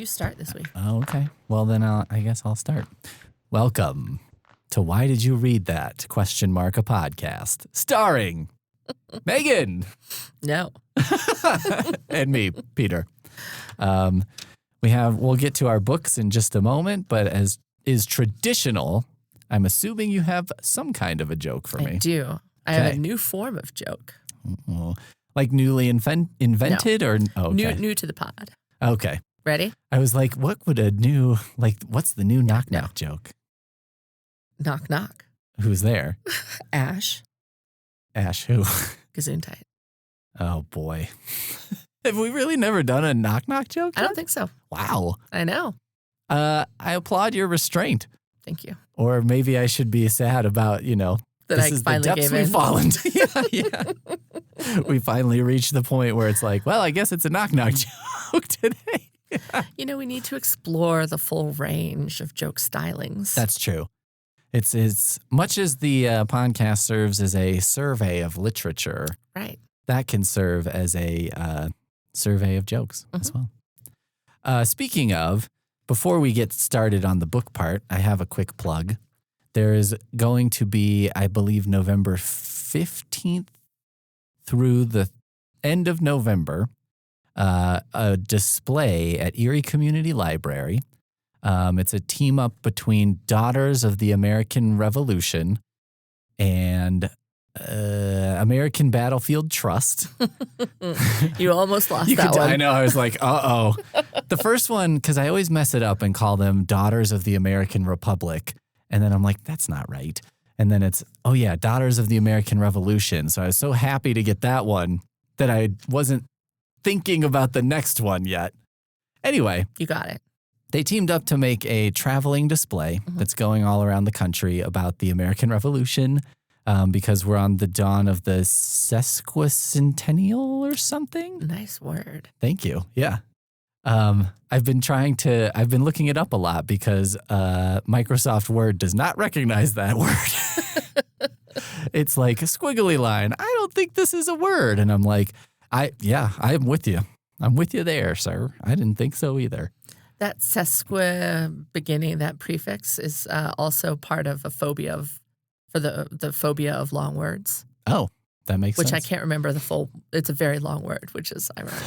You start this week. Oh, okay. Well, then I guess I'll start. Welcome to Why Did You Read That? A podcast starring Meagan. No. And me, Peter. We'll get to our books in just a moment, but as is traditional, I'm assuming you have some kind of a joke for me. I do. I have a new form of joke. Well, like newly invented or okay. New to the pod. Okay. Ready? I was like, what's the new knock joke? Knock knock. Who's there? Ash. Ash who? Gesundheit. Oh boy. Have we really never done a knock knock joke yet? I don't think so. Wow. I know. I applaud your restraint. Thank you. Or maybe I should be sad about, that this I is finally the depths gave in. we've fallen to. Yeah. We finally reached the point where it's like, well, I guess it's a knock knock joke today. We need to explore the full range of joke stylings. That's true. It's much as the podcast serves as a survey of literature. Right. That can serve as a survey of jokes as well. Speaking of, before we get started on the book part, I have a quick plug. There is going to be, I believe, November 15th through the end of November, a display at Erie Community Library. It's a team up between Daughters of the American Revolution and American Battlefield Trust. You almost lost that one. I know. I was like, uh-oh. The first one, because I always mess it up and call them Daughters of the American Republic. And then I'm like, that's not right. And then it's, oh yeah, Daughters of the American Revolution. So I was so happy to get that one that I wasn't thinking about the next one yet. Anyway. You got it. They teamed up to make a traveling display that's going all around the country about the American Revolution because we're on the dawn of the sesquicentennial or something. Nice word. Thank you. Yeah. I've been looking it up a lot because Microsoft Word does not recognize that word. It's like a squiggly line. I don't think this is a word. And I'm like, I'm with you. I'm with you there, sir. I didn't think so either. That sesqui beginning, that prefix is also part of a phobia for the phobia of long words. Oh, that makes sense. Which I can't remember the full. It's a very long word, which is ironic.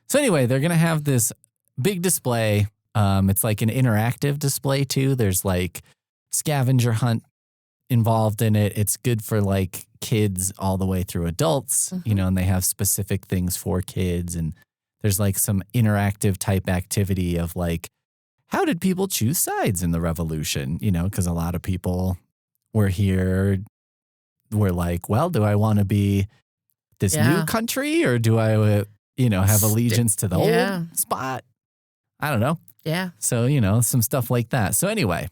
So anyway, they're going to have this big display. It's like an interactive display too. There's like scavenger hunt involved in it. It's good for like kids all the way through adults, and they have specific things for kids. And there's like some interactive type activity of like, how did people choose sides in the revolution? Because a lot of people were like, well, do I want to be this new country or do I, have allegiance to the old spot? I don't know. Yeah. So, some stuff like that. So anyway.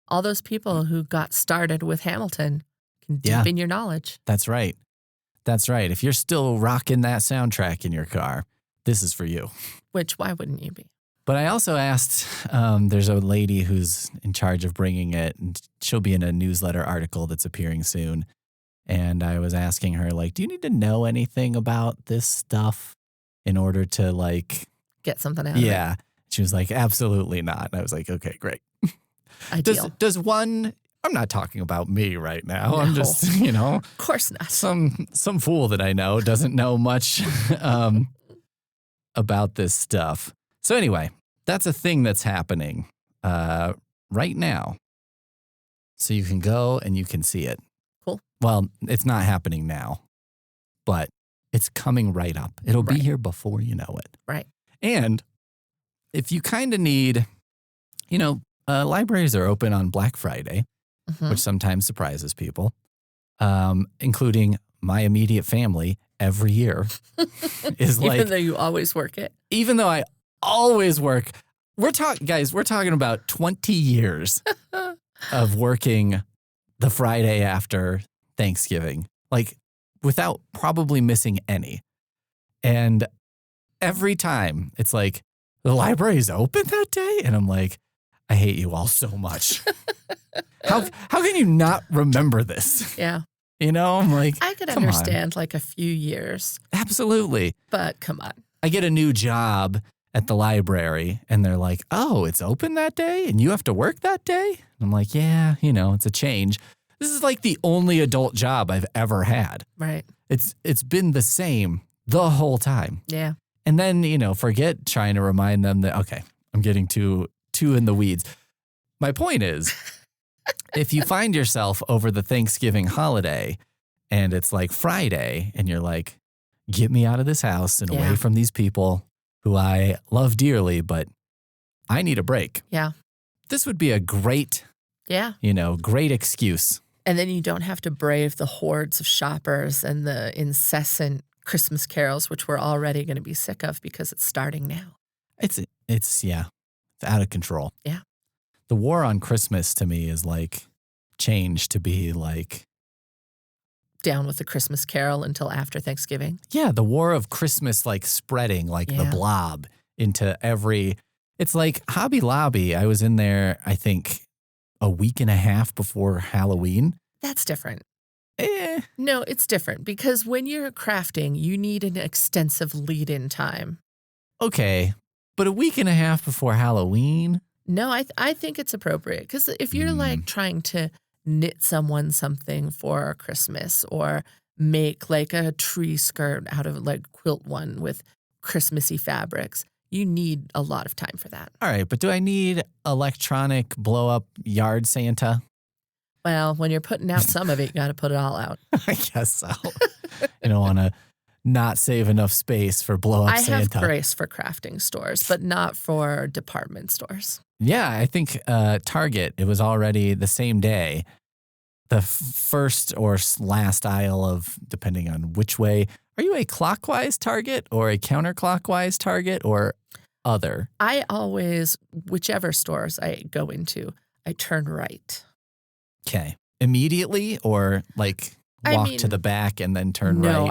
All those people who got started with Hamilton can deepen your knowledge. That's right. That's right. If you're still rocking that soundtrack in your car, this is for you. Which, why wouldn't you be? But I also asked, there's a lady who's in charge of bringing it, and she'll be in a newsletter article that's appearing soon. And I was asking her, like, do you need to know anything about this stuff in order to, like... get something out of it? Yeah. She was like, absolutely not. And I was like, okay, great. Ideal. Does one... I'm not talking about me right now. No. I'm just, Of course not. Some fool that I know doesn't know much about this stuff. So anyway, that's a thing that's happening right now. So you can go and you can see it. Cool. Well, it's not happening now, but it's coming right up. It'll be here before you know it. Right. And if you kind of need, libraries are open on Black Friday, which sometimes surprises people, including my immediate family every year. Even though you always work it. Even though I always work. We're talking about 20 years of working the Friday after Thanksgiving, like without probably missing any. And every time it's like, the library's open that day? And I'm like, I hate you all so much. How can you not remember this? Yeah. I'm like, I could understand like a few years. Absolutely. But come on. I get a new job at the library and they're like, oh, it's open that day and you have to work that day? And I'm like, yeah, it's a change. This is like the only adult job I've ever had. Right. It's been the same the whole time. Yeah. And then, forget trying to remind them that, okay, I'm getting too in the weeds. My point is, if you find yourself over the Thanksgiving holiday and it's like Friday and you're like, get me out of this house and away from these people who I love dearly, but I need a break. Yeah. This would be a great, great excuse. And then you don't have to brave the hordes of shoppers and the incessant Christmas carols, which we're already going to be sick of because it's starting now. It's out of control. Yeah. The war on Christmas to me is like changed to be like down with the Christmas carol until after Thanksgiving. Yeah, the war of Christmas like spreading like the blob into every. It's like Hobby Lobby. I was in there, I think, a week and a half before Halloween. That's different. No, it's different because when you're crafting, you need an extensive lead-in time. Okay, but a week and a half before Halloween? No, I think it's appropriate because if you're like trying to knit someone something for Christmas or make like a tree skirt out of like quilt one with Christmassy fabrics, you need a lot of time for that. All right, but do I need electronic blow-up yard Santa? Well, when you're putting out some of it, you got to put it all out. I guess so. You don't want to not save enough space for blow-up Santa. I have grace for crafting stores, but not for department stores. Yeah, I think Target, it was already the same day. The first or last aisle of, depending on which way, are you a clockwise Target or a counterclockwise Target or other? I always, whichever stores I go into, I turn right. Okay. Immediately or like walk to the back and then turn right? No,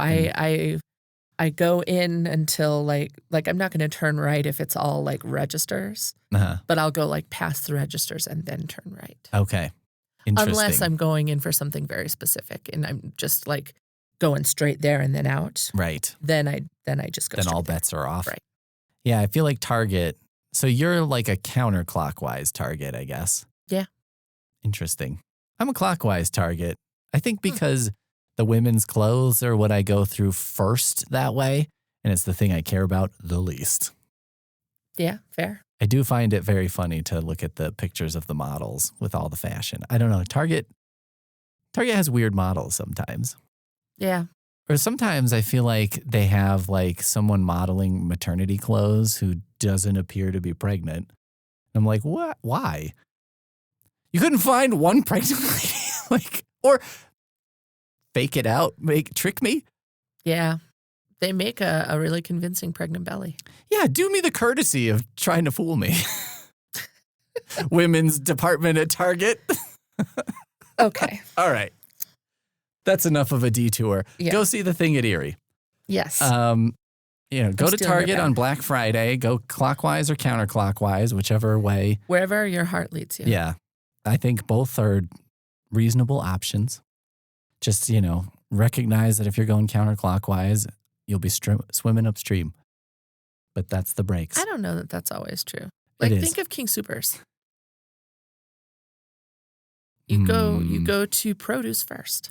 I go in until like I'm not going to turn right if it's all like registers, but I'll go like past the registers and then turn right. Okay. Interesting. Unless I'm going in for something very specific and I'm just like going straight there and then out. Right. Then I just go Then straight all there. bets are off. Right. Yeah, I feel like Target. So you're like a counterclockwise Target, I guess. Yeah. Interesting. I'm a clockwise Target. I think because the women's clothes are what I go through first that way, and it's the thing I care about the least. Yeah, fair. I do find it very funny to look at the pictures of the models with all the fashion. I don't know. Target has weird models sometimes. Yeah. Or sometimes I feel like they have like someone modeling maternity clothes who doesn't appear to be pregnant. I'm like, what? Why? You couldn't find one pregnant lady? Or fake it out, trick me? Yeah. They make a really convincing pregnant belly. Yeah, do me the courtesy of trying to fool me. Women's department at Target. Okay. All right. That's enough of a detour. Yeah. Go see the thing at Erie. Yes. Go to Target on Black Friday. Go clockwise or counterclockwise, whichever way. Wherever your heart leads you. Yeah. I think both are reasonable options. Just, recognize that if you're going counterclockwise, you'll be swimming upstream. But that's the breaks. I don't know that that's always true. Think of King Soopers. You go to produce first.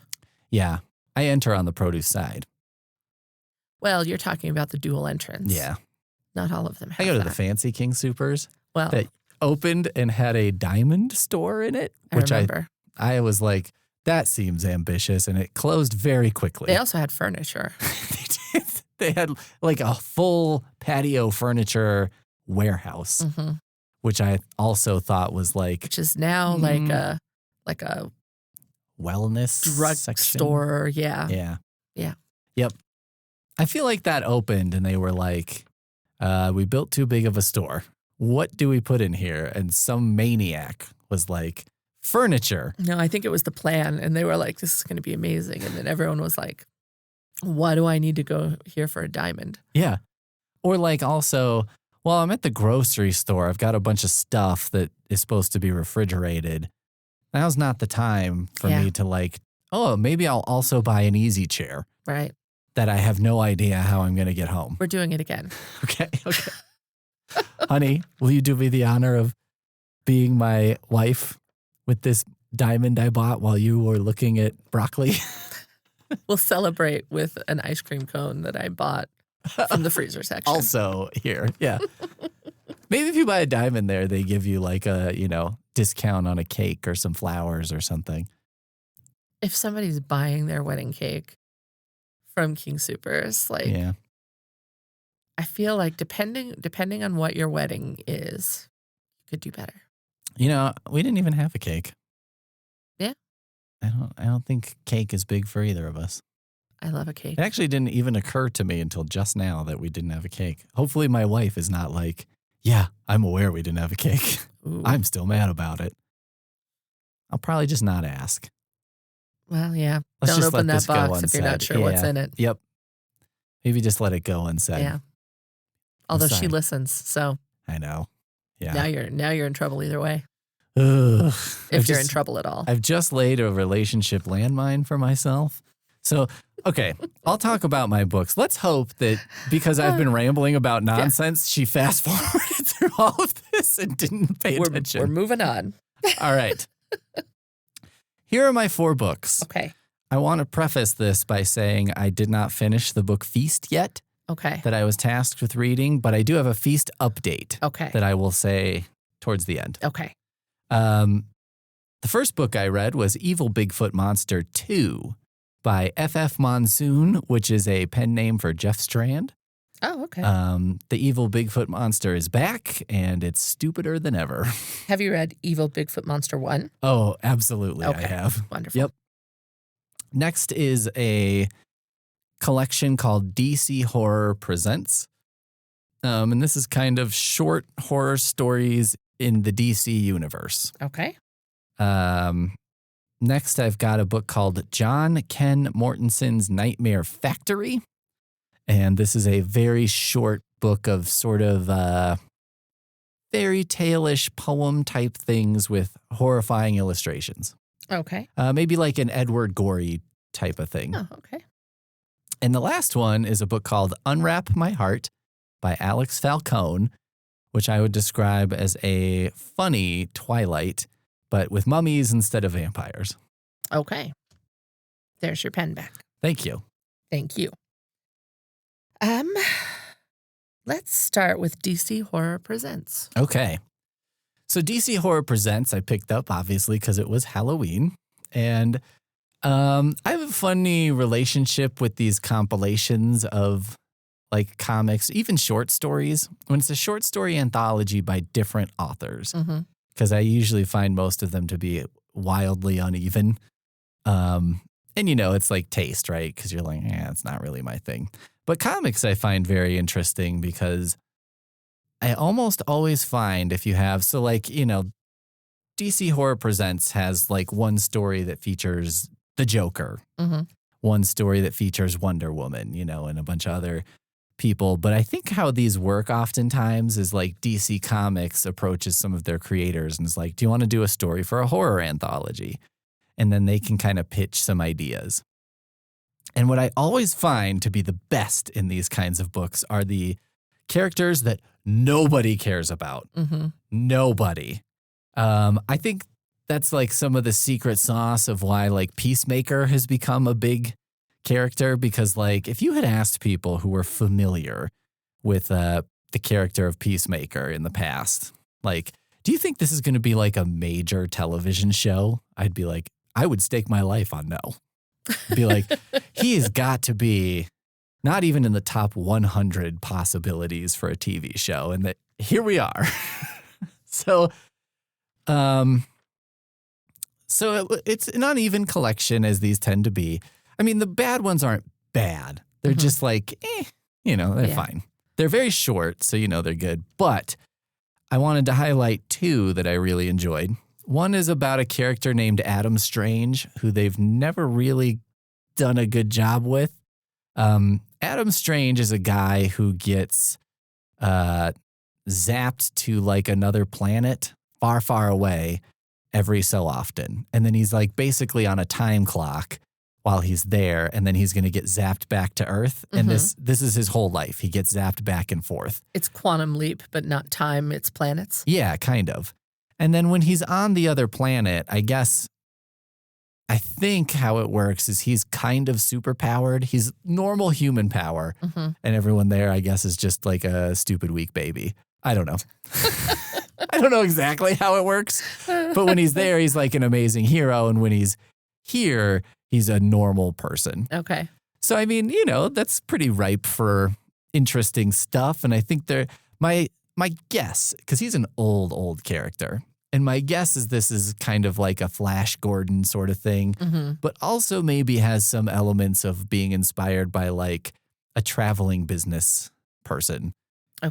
Yeah. I enter on the produce side. Well, you're talking about the dual entrance. Yeah. Not all of them have I go to that. the fancy King Soopers Well, that opened and had a diamond store in it. Which I remember. I was like, that seems ambitious, and it closed very quickly. They also had furniture. They did. They had like a full patio furniture warehouse, which I also thought was like, which is now like a wellness drug section. store. Yeah. Yeah. Yep. I feel like that opened, and they were like, we built too big of a store. What do we put in here? And some maniac was like, furniture. No, I think it was the plan. And they were like, this is going to be amazing. And then everyone was like, why do I need to go here for a diamond? Yeah. Or like also, well, I'm at the grocery store. I've got a bunch of stuff that is supposed to be refrigerated. Now's not the time for me to like, oh, maybe I'll also buy an easy chair. Right. that I have no idea how I'm going to get home. We're doing it again. Okay. Honey, will you do me the honor of being my wife with this diamond I bought while you were looking at broccoli? We'll celebrate with an ice cream cone that I bought from the freezer section. Also here, yeah. Maybe if you buy a diamond there, they give you like a, discount on a cake or some flowers or something. If somebody's buying their wedding cake from King Soopers, like, Yeah. I feel like depending on what your wedding is, you could do better. We didn't even have a cake. Yeah. I don't think cake is big for either of us. I love a cake. It actually didn't even occur to me until just now that we didn't have a cake. Hopefully my wife is not like, yeah, I'm aware we didn't have a cake. Ooh. I'm still mad about it. I'll probably just not ask. Well, yeah. Let's Don't just open let that this go box if you're not unsaid. sure what's Yeah. in it. Yep. Maybe just let it go unsaid. Yeah. Although she sorry. listens, so I know. Yeah. now you're in trouble either way. Ugh. If you're in trouble at all. I've just laid a relationship landmine for myself. So, okay, I'll talk about my books. Let's hope that because I've been rambling about nonsense, she fast forwarded through all of this and didn't pay attention. We're moving on. All right. Here are my 4 books. Okay. I want to preface this by saying I did not finish the book Feast yet Okay. that I was tasked with reading, but I do have a Feast update Okay. that I will say towards the end. Okay. The first book I read was Evil Bigfoot Monster 2 by F.F. Monsoon, which is a pen name for Jeff Strand. Oh, okay. The Evil Bigfoot Monster is back, and it's stupider than ever. Have you read Evil Bigfoot Monster 1? Oh, absolutely, Okay. I have. Wonderful. Yep. Next is a collection called DC Horror Presents. And this is kind of short horror stories in the DC universe. Okay. Next, I've got a book called John Ken Mortenson's Nightmare Factory. And this is a very short book of sort of fairy tale-ish poem type things with horrifying illustrations. Okay. Maybe like an Edward Gorey type of thing. Oh, okay. And the last one is a book called Unwrap My Heart by Alex Falcone, which I would describe as a funny Twilight, but with mummies instead of vampires. Okay. There's your pen back. Thank you. Thank you. Let's start with DC Horror Presents. Okay. So DC Horror Presents, I picked up, obviously, because it was Halloween. And I have a funny relationship with these compilations of like comics, even short stories, when it's a short story anthology by different authors. Mm-hmm. Because I usually find most of them to be wildly uneven. And, it's like taste, right? Because you're like, it's not really my thing. But comics I find very interesting because I almost always find if you have, so like, DC Horror Presents has like one story that features the Joker, Mm-hmm. one story that features Wonder Woman, and a bunch of other people. But I think how these work oftentimes is like DC Comics approaches some of their creators and is like, do you want to do a story for a horror anthology? And then they can kind of pitch some ideas. And what I always find to be the best in these kinds of books are the characters that nobody cares about. Mm-hmm. Nobody. I think that's like some of the secret sauce of why like Peacemaker has become a big character, because like if you had asked people who were familiar with the character of Peacemaker in the past, like, do you think this is going to be like a major television show? I'd be like, I would stake my life on no. Be like, he has got to be not even in the top 100 possibilities for a TV show. And that here we are. So it's an uneven collection, as these tend to be. I mean, the bad ones aren't bad. They're Mm-hmm. just like, they're fine. They're very short, so they're good. But I wanted to highlight 2 that I really enjoyed. One is about a character named Adam Strange, who they've never really done a good job with. Adam Strange is a guy who gets zapped to like another planet far, far away every so often. And then he's like basically on a time clock while he's there, and then he's going to get zapped back to Earth. And this is his whole life. He gets zapped back and forth. It's quantum leap, but not time. It's planets. Yeah, kind of. And then when he's on the other planet, I think how it works is he's kind of superpowered. He's normal human power. And everyone there, I guess, is just like a stupid, weak baby. I don't know. I don't know exactly how it works. But when he's there, he's like an amazing hero. And when he's here, he's a normal person. Okay. So, I mean, that's pretty ripe for interesting stuff. And I think my guess, because he's an old character, and my guess is this is kind of like a Flash Gordon sort of thing, but also maybe has some elements of being inspired by like a traveling business person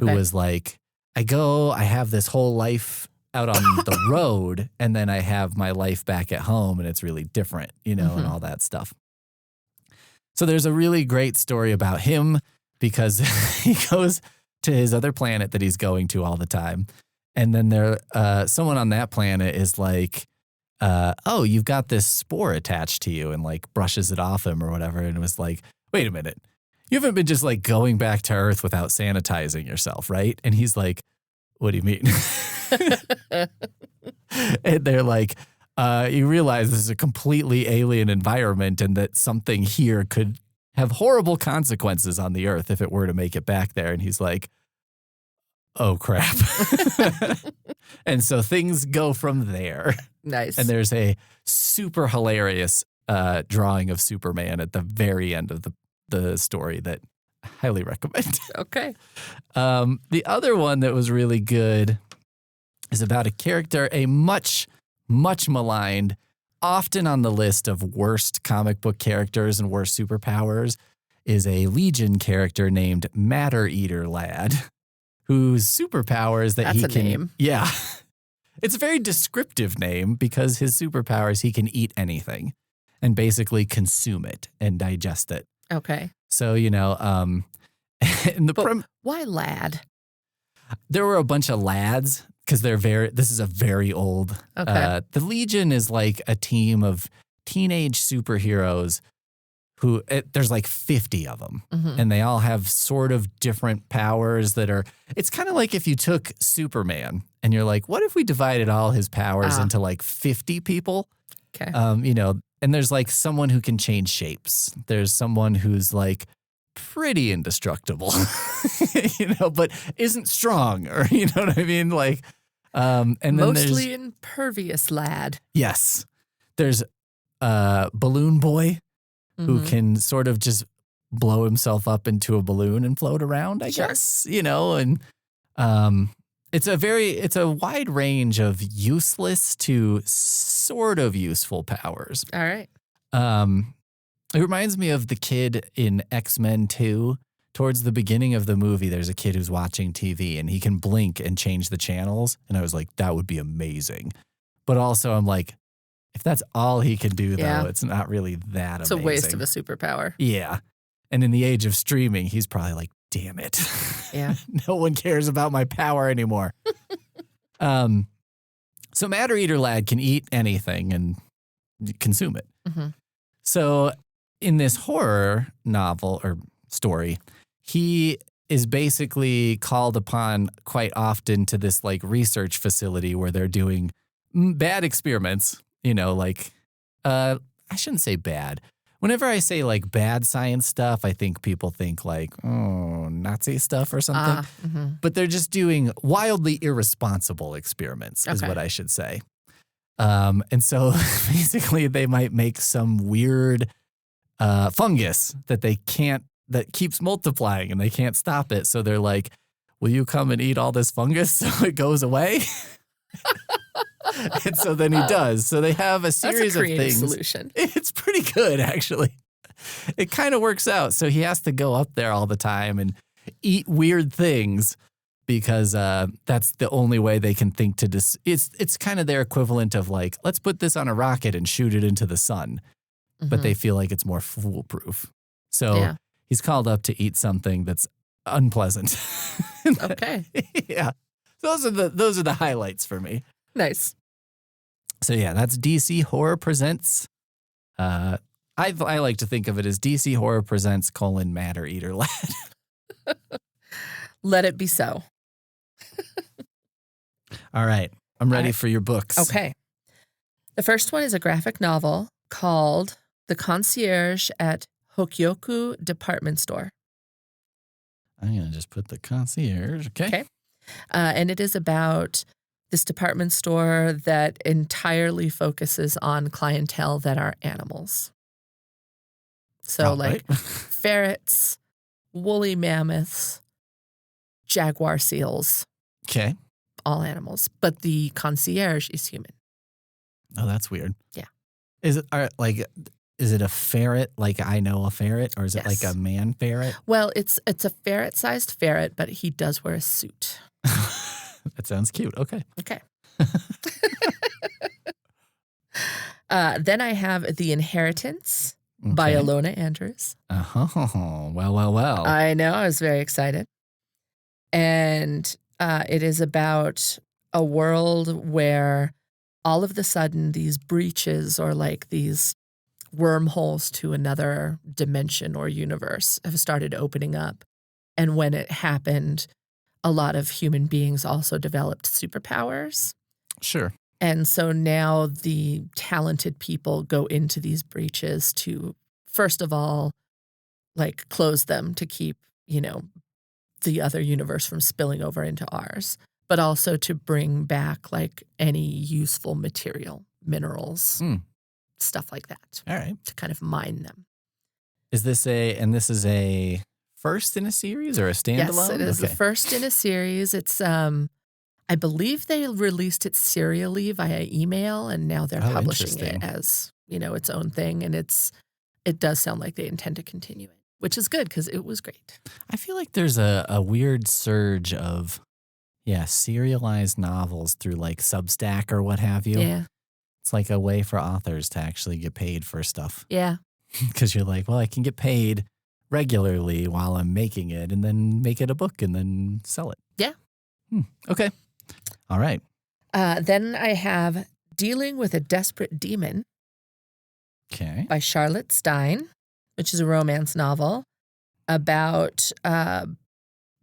who was like, I have this whole life out on the road, and then I have my life back at home, and it's really different, and all that stuff. So there's a really great story about him because he goes to his other planet that he's going to all the time. And then someone on that planet is like, oh, you've got this spore attached to you, and like brushes it off him or whatever. And it was like, wait a minute. You haven't been just like going back to Earth without sanitizing yourself, right? And he's like, what do you mean? And they're like, you realize this is a completely alien environment and that something here could have horrible consequences on the Earth if it were to make it back there. And he's like, oh, crap. And so things go from there. Nice. And there's a super hilarious drawing of Superman at the very end of the story that I highly recommend. Okay. The other one that was really good is about a character, a much maligned, often on the list of worst comic book characters and worst superpowers, is a Legion character named Matter Eater Lad, whose superpower is that That's a name. Yeah. It's a very descriptive name because his superpower is he can eat anything and basically consume it and digest it. Okay. So, why lad? There were a bunch of lads because this is a very old. Okay. The Legion is like a team of teenage superheroes who there's like 50 of them, and they all have sort of different powers it's kind of like if you took Superman and you're like, what if we divided all his powers into like 50 people? Okay. And there's like someone who can change shapes. There's someone who's like pretty indestructible, but isn't strong, or you know what I mean? Like, and then mostly impervious lad. Yes. There's Balloon Boy, who can sort of just blow himself up into a balloon and float around, I guess, and it's a wide range of useless to sort of useful powers. All right. It reminds me of the kid in X-Men 2. Towards the beginning of the movie, there's a kid who's watching TV and he can blink and change the channels. And I was like, that would be amazing. But also I'm like, if that's all he can do, though, it's not really that It's amazing. a waste of a superpower. Yeah. And in the age of streaming, he's probably like, damn it. Yeah. No one cares about my power anymore. So Matter Eater Lad can eat anything and consume it. So in this horror novel or story, he is basically called upon quite often to this like research facility where they're doing bad experiments. I shouldn't say bad. Whenever I say like bad science stuff, I think people think like, oh, Nazi stuff or something. But they're just doing wildly irresponsible experiments is what I should say. And so basically they might make some weird fungus that keeps multiplying and they can't stop it. So they're like, will you come and eat all this fungus so it goes away? And so then he does. So they have a series of things. Solution. It's pretty good, actually. It kind of works out. So he has to go up there all the time and eat weird things because that's the only way they can think to it's kind of their equivalent of like, let's put this on a rocket and shoot it into the sun. But they feel like it's more foolproof. So he's called up to eat something that's unpleasant. Okay. Yeah. Those are the highlights for me. Nice. So yeah, that's DC Horror Presents I like to think of it as DC Horror Presents: Matter Eater Lad. Let it be so. All right. I'm ready for your books. Okay. The first one is a graphic novel called The Concierge at Hokyoku Department Store. I'm going to just put the concierge. Okay. And it is about this department store that entirely focuses on clientele that are animals. So ferrets, woolly mammoths, jaguar seals. Okay. All animals. But the concierge is human. Oh, that's weird. Yeah. Is it a ferret like I know a ferret, or is it like a man ferret? Well, it's a ferret-sized ferret, but he does wear a suit. That sounds cute. Okay. Then I have The Inheritance by Alona Andrews. Oh, well. I know. I was very excited. And it is about a world where all of the sudden these breaches or like these wormholes to another dimension or universe have started opening up. And when it happened, a lot of human beings also developed superpowers. Sure. And so now the talented people go into these breaches to, first of all, like close them to keep, the other universe from spilling over into ours, but also to bring back like any useful material, minerals, stuff like that. All right. To kind of mine them. Is this a first in a series or a standalone? Yes, it is the first in a series. It's, I believe they released it serially via email, and now they're publishing it as, its own thing. And it does sound like they intend to continue it, which is good because it was great. I feel like there's a weird surge of, serialized novels through like Substack or what have you. Yeah. It's like a way for authors to actually get paid for stuff. Yeah. Because you're like, well, I can get paid regularly while I'm making it and then make it a book and then sell it. Yeah. Okay. All right. Then I have Dealing with a Desperate Demon by Charlotte Stein, which is a romance novel about a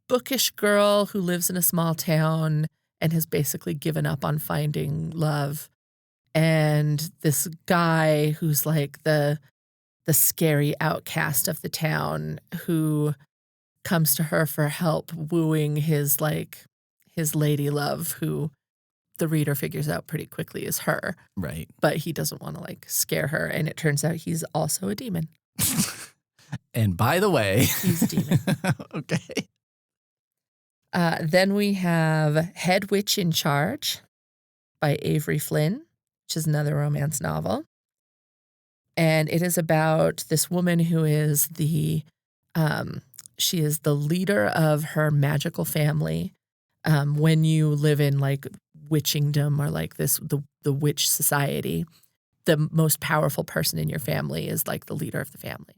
bookish girl who lives in a small town and has basically given up on finding love. And this guy who's like the scary outcast of the town who comes to her for help wooing his lady love, who the reader figures out pretty quickly is her. Right. But he doesn't want to like scare her. And it turns out he's also a demon. And by the way, he's a demon. Okay. Then we have Head Witch in Charge by Avery Flynn, which is another romance novel. And it is about this woman who is she is the leader of her magical family. When you live in like witchingdom or like the witch society, the most powerful person in your family is like the leader of the family.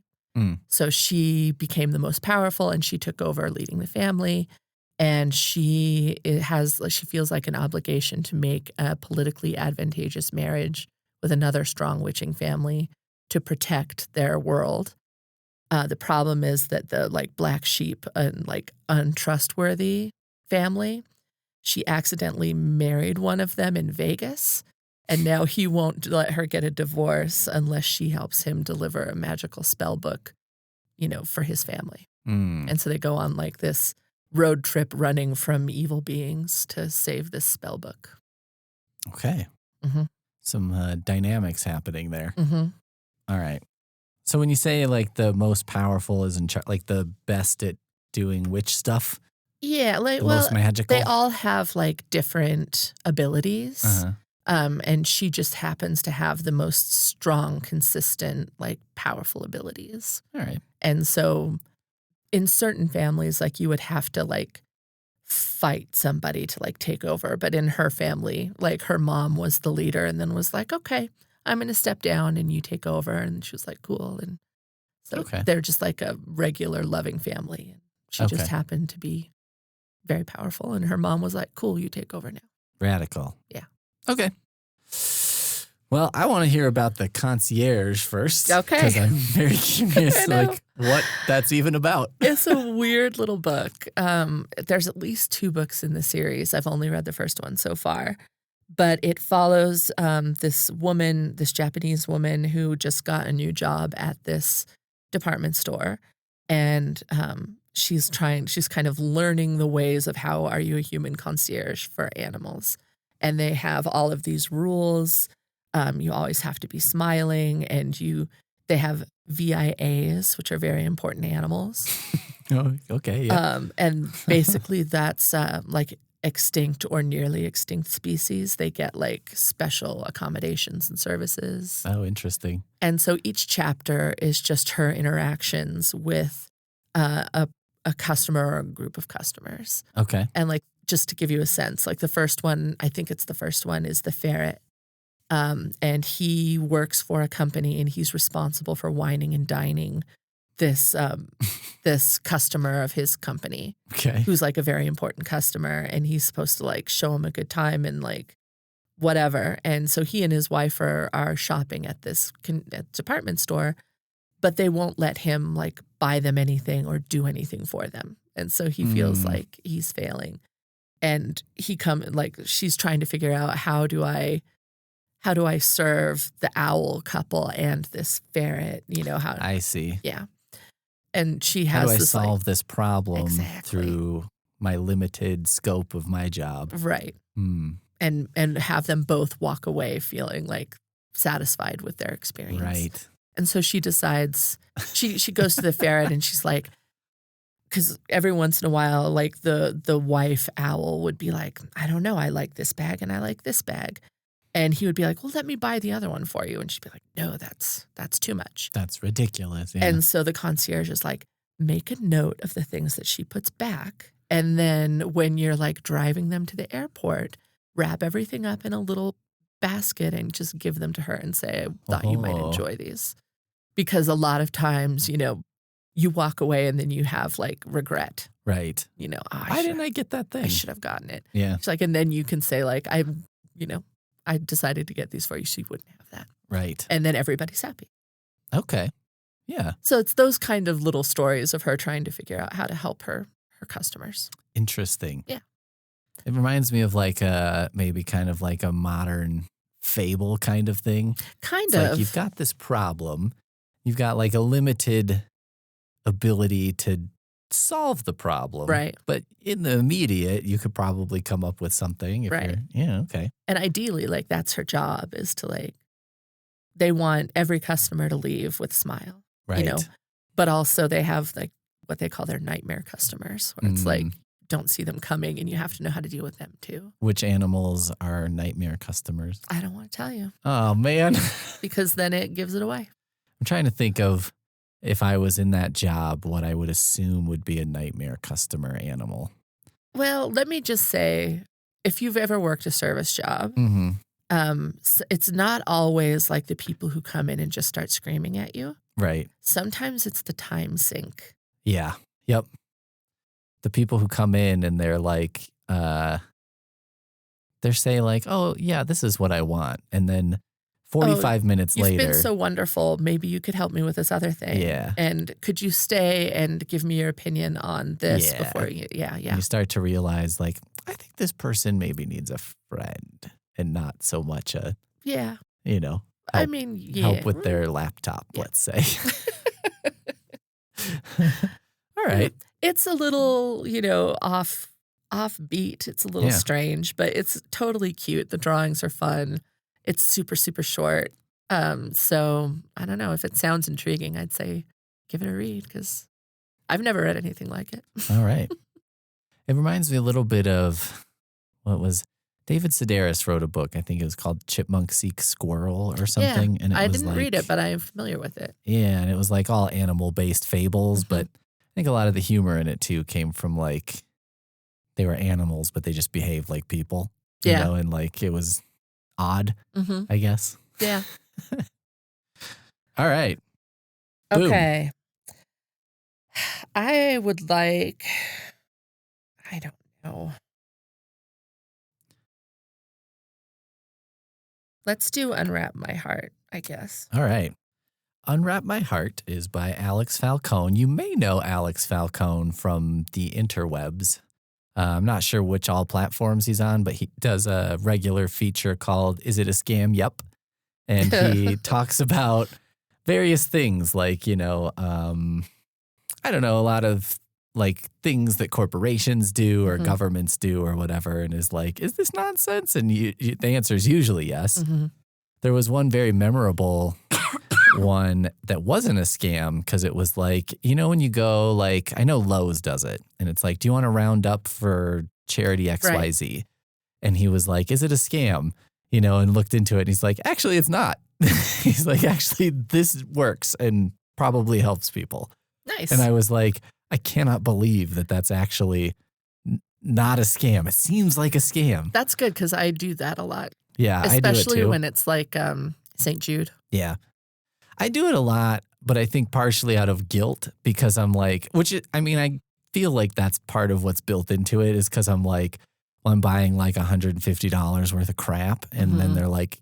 So she became the most powerful and she took over leading the family. And she feels like an obligation to make a politically advantageous marriage with another strong witching family to protect their world. The problem is that the like black sheep and like untrustworthy family, she accidentally married one of them in Vegas, and now he won't let her get a divorce unless she helps him deliver a magical spell book, for his family. And so they go on like this road trip running from evil beings to save this spell book. Okay. Some dynamics happening there. All right. So when you say like the most powerful is in charge, like the best at doing witch stuff, most magical, they all have like different abilities. And she just happens to have the most strong, consistent, like powerful abilities. All right. And so in certain families, like you would have to like fight somebody to like take over. But in her family, like her mom was the leader and then was like, okay, I'm going to step down and you take over. And she was like, cool. And so they're just like a regular loving family. And she just happened to be very powerful. And her mom was like, cool, you take over now. Radical. Yeah. Okay. Well, I want to hear about the concierge first. Okay. Because I'm very curious, I know. like, what that's even about. It's a weird little book. There's at least 2 books in the series. I've only read the first one so far. But it follows this woman, this Japanese woman who just got a new job at this department store. And she's kind of learning the ways of how are you a human concierge for animals. And they have all of these rules. You always have to be smiling, and they have VIAs, which are very important animals. Oh, okay, yeah. And basically that's like extinct or nearly extinct species. They get like special accommodations and services. Oh, interesting. And so each chapter is just her interactions with a customer or a group of customers. Okay. And like, just to give you a sense, like the first one, I think it's the first one, is the ferret. And he works for a company, and he's responsible for wining and dining this this customer of his company, Okay. who's like a very important customer, and he's supposed to like show him a good time and like whatever. And so he and his wife are shopping at this department store, but they won't let him like buy them anything or do anything for them. And so he feels like he's failing. And she's trying to figure out how do I serve the owl couple and this ferret, how I see. yeah. And she has How do I this solve this problem Exactly. through my limited scope of my job? right. Hmm. And have them both walk away feeling like satisfied with their experience. Right. And so she decides she goes to the ferret, and she's like, because every once in a while, like the wife owl would be like, I don't know, I like this bag and I like this bag. And he would be like, well, let me buy the other one for you. And she'd be like, no, that's too much. That's ridiculous. Yeah. And so the concierge is like, make a note of the things that she puts back. And then when you're like driving them to the airport, wrap everything up in a little basket and just give them to her and say, I thought you might enjoy these. Because a lot of times, you walk away and then you have like regret. Right. Why didn't I get that thing? I should have gotten it. Yeah. She's like, and then you can say like, I decided to get these for you so you wouldn't have that. Right. And then everybody's happy. Okay. Yeah. So it's those kind of little stories of her trying to figure out how to help her customers. Interesting. Yeah. It reminds me of like maybe kind of like a modern fable kind of thing. Kind It's of. like you've got this problem. You've got like a limited ability to solve the problem. Right. But in the immediate, you could probably come up with something. If Right. Yeah, okay. And ideally, like that's her job, is to like, they want every customer to leave with a smile. Right. But also they have like what they call their nightmare customers, where it's like, don't see them coming and you have to know how to deal with them too. Which animals are nightmare customers? I don't want to tell you, Oh, man. because then it gives it away. I'm trying to think of, if I was in that job, what I would assume would be a nightmare customer animal. Well, let me just say, if you've ever worked a service job, it's not always like the people who come in and just start screaming at you. Right. Sometimes it's the time sink. Yeah. Yep. The people who come in and they're like, they're saying like, oh, yeah, this is what I want. And then 45 minutes later. You've been so wonderful. Maybe you could help me with this other thing. Yeah. And could you stay and give me your opinion on this before you, yeah. You start to realize like, I think this person maybe needs a friend and not so much a, help, help with their laptop, let's say. All right. It's a little, offbeat. It's a little strange, but it's totally cute. The drawings are fun. It's super, super short. So I don't know, if it sounds intriguing, I'd say give it a read, because I've never read anything like it. All right. It reminds me a little bit of David Sedaris wrote a book. I think it was called Chipmunk Seeks Squirrel or something. Yeah, and I didn't read it, but I'm familiar with it. Yeah, and it was like all animal-based fables, but I think a lot of the humor in it too came from like they were animals, but they just behaved like people. Yeah. And like it was odd, I guess. Yeah. All right. Boom. Okay. I would like, I don't know. Let's do Unwrap My Heart, I guess. All right. Unwrap My Heart is by Alex Falcone. You may know Alex Falcone from the interwebs. I'm not sure which all platforms he's on, but he does a regular feature called Is It a Scam? Yep. And he talks about various things like, I don't know, a lot of like things that corporations do or governments do or whatever, and is like, is this nonsense? And the answer is usually yes. Mm-hmm. There was one very memorable one that wasn't a scam because it was like, when you go like, I know Lowe's does it, and it's like, do you want to round up for charity XYZ? Right. And he was like, is it a scam? And looked into it, and he's like, actually, it's not. He's like, actually, this works and probably helps people. Nice. And I was like, I cannot believe that that's actually not a scam. It seems like a scam. That's good because I do that a lot. Yeah, I do it too. Especially when it's like St. Jude. Yeah. I do it a lot, but I think partially out of guilt because I'm like, I feel like that's part of what's built into it is because I'm like, well, I'm buying like $150 worth of crap. And then they're like,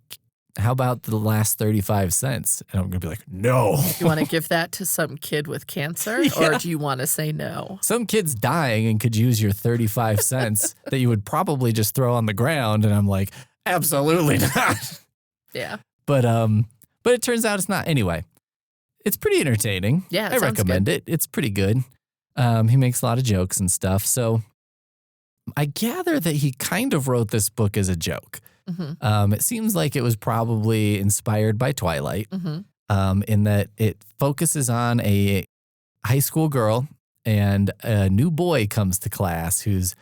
how about the last 35 cents? And I'm going to be like, no. You want to give that to some kid with cancer or do you want to say no? Some kid's dying and could use your 35 cents that you would probably just throw on the ground. And I'm like, absolutely not. Yeah. But it turns out it's not. Anyway, it's pretty entertaining. Yeah, I recommend it. It's pretty good. He makes a lot of jokes and stuff. So I gather that he kind of wrote this book as a joke. Mm-hmm. It seems like it was probably inspired by Twilight, in that it focuses on a high school girl and a new boy comes to class who's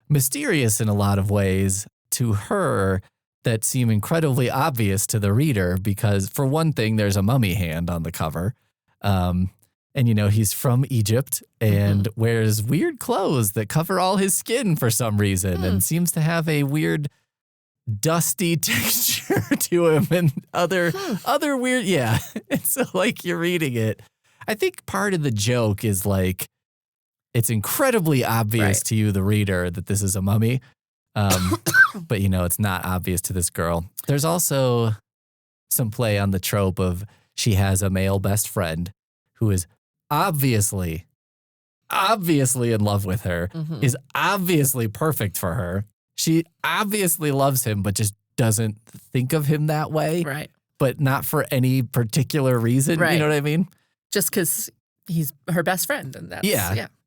mysterious in a lot of ways to her that seem incredibly obvious to the reader because, for one thing, there's a mummy hand on the cover. And, he's from Egypt and wears weird clothes that cover all his skin for some reason and seems to have a weird dusty texture to him and other weird. Yeah. And so like you're reading it. I think part of the joke is like, it's incredibly obvious to you, the reader, that this is a mummy. But it's not obvious to this girl. There's also some play on the trope of she has a male best friend who is obviously in love with her, is obviously perfect for her. She obviously loves him, but just doesn't think of him that way. Right. But not for any particular reason. Right. You know what I mean? Just because he's her best friend. And that's,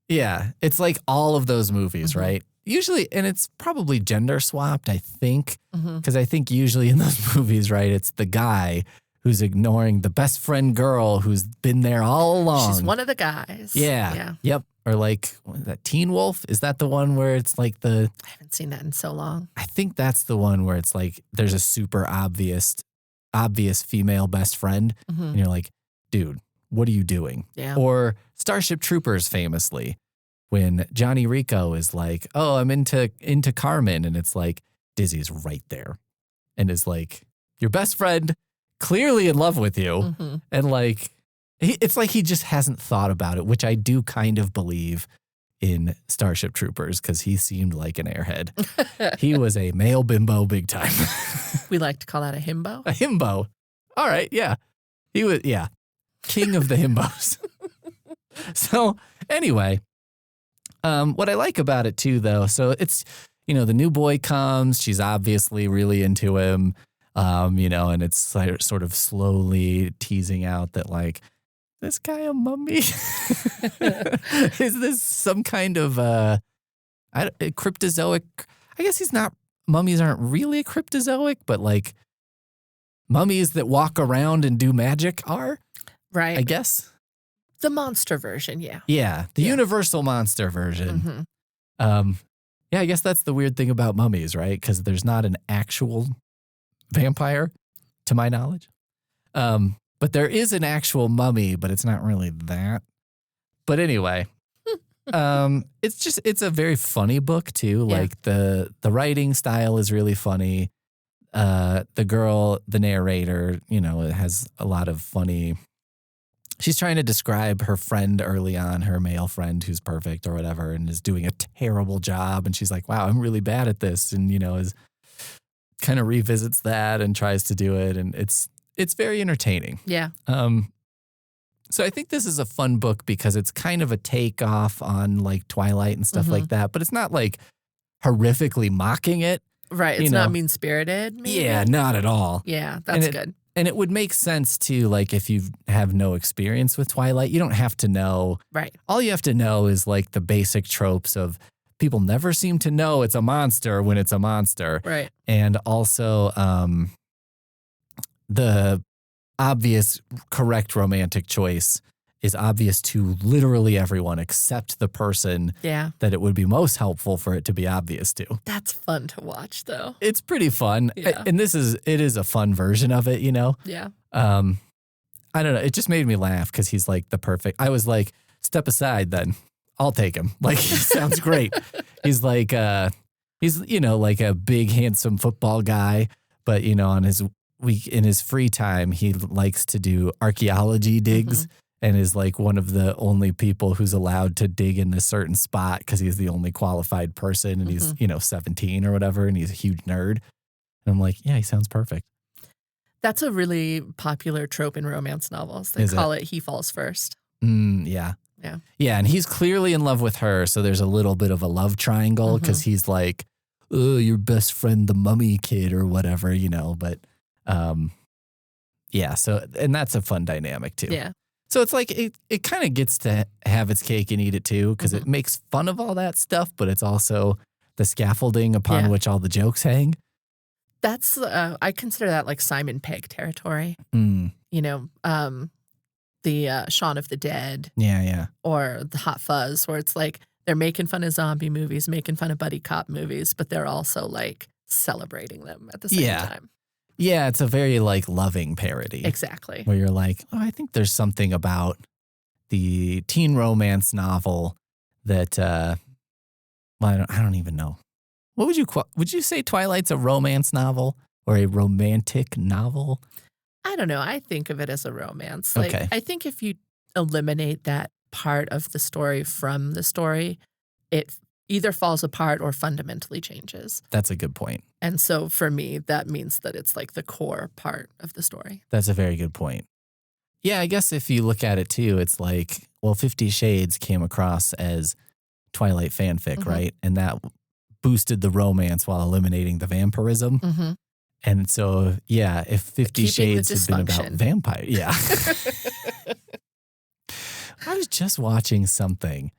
yeah. It's like all of those movies, right? Usually, and it's probably gender swapped, I think. Because I think usually in those movies, right, it's the guy who's ignoring the best friend girl who's been there all along. She's one of the guys. Yeah. Yep. Or like, what is that, Teen Wolf? Is that the one where it's like I haven't seen that in so long. I think that's the one where it's like there's a super obvious female best friend. And you're like, dude, what are you doing? Yeah. Or Starship Troopers famously, when Johnny Rico is like, oh, I'm into Carmen. And it's like, Dizzy's right there. And is like, your best friend, clearly in love with you. And like, it's like he just hasn't thought about it, which I do kind of believe in Starship Troopers because he seemed like an airhead. He was a male bimbo big time. We like to call that a himbo. A himbo. All right, yeah. He was, king of the himbos. So anyway, what I like about it too, though, so it's, the new boy comes, she's obviously really into him, and it's sort of slowly teasing out that like, this guy a mummy? Is this some kind of cryptozoic? I guess he's not. Mummies aren't really cryptozoic, but like mummies that walk around and do magic are. Right. I guess. The monster version, yeah. Yeah, the universal monster version. I guess that's the weird thing about mummies, right? Because there's not an actual vampire, to my knowledge. But there is an actual mummy, but it's not really that. But anyway, it's a very funny book too. Yeah. Like the writing style is really funny. The girl, the narrator, it has a lot of funny. She's trying to describe her friend early on, her male friend who's perfect or whatever, and is doing a terrible job. And she's like, wow, I'm really bad at this. And, is kind of revisits that and tries to do it. And it's very entertaining. Yeah. So I think this is a fun book because it's kind of a takeoff on like Twilight and stuff like that, but it's not like horrifically mocking it. Right. It's not mean-spirited, maybe? Yeah, not at all. Yeah, that's good. And it would make sense too, like if you have no experience with Twilight, you don't have to know. Right. All you have to know is like the basic tropes of people never seem to know it's a monster when it's a monster. Right. And also the obvious correct romantic choice is obvious to literally everyone except the person that it would be most helpful for it to be obvious to. That's fun to watch, though. It's pretty fun. Yeah. And it is a fun version of it, you know? Yeah. I don't know. It just made me laugh because he's like the perfect. I was like, step aside then. I'll take him. Like, he sounds great. He's like, he's, like a big, handsome football guy. But, on in his free time, he likes to do archaeology digs and is like one of the only people who's allowed to dig in a certain spot because he's the only qualified person and he's, 17 or whatever. And he's a huge nerd. And I'm like, yeah, he sounds perfect. That's a really popular trope in romance novels. They call it he falls first. Yeah. Yeah. Yeah. And he's clearly in love with her. So there's a little bit of a love triangle because he's like, oh, your best friend, the mummy kid or whatever, but yeah. So, and that's a fun dynamic too. Yeah. So it's like it kind of gets to have its cake and eat it too because it makes fun of all that stuff, but it's also the scaffolding upon which all the jokes hang. That's, I consider that like Simon Pegg territory. The Shaun of the Dead. Yeah. Or the Hot Fuzz, where it's like they're making fun of zombie movies, making fun of buddy cop movies, but they're also like celebrating them at the same time. Yeah, it's a very like loving parody. Exactly. Where you're like, oh, I think there's something about the teen romance novel that, I don't even know. What would you say Twilight's a romance novel or a romantic novel? I don't know. I think of it as a romance. Like, okay. I think if you eliminate that part of the story from the story, it either falls apart or fundamentally changes. That's a good point. And so for me, that means that it's like the core part of the story. That's a very good point. Yeah, I guess if you look at it too, it's like, well, 50 Shades came across as Twilight fanfic, right? And that boosted the romance while eliminating the vampirism. And so, yeah, if 50 Shades had been about vampire, yeah. I was just watching something.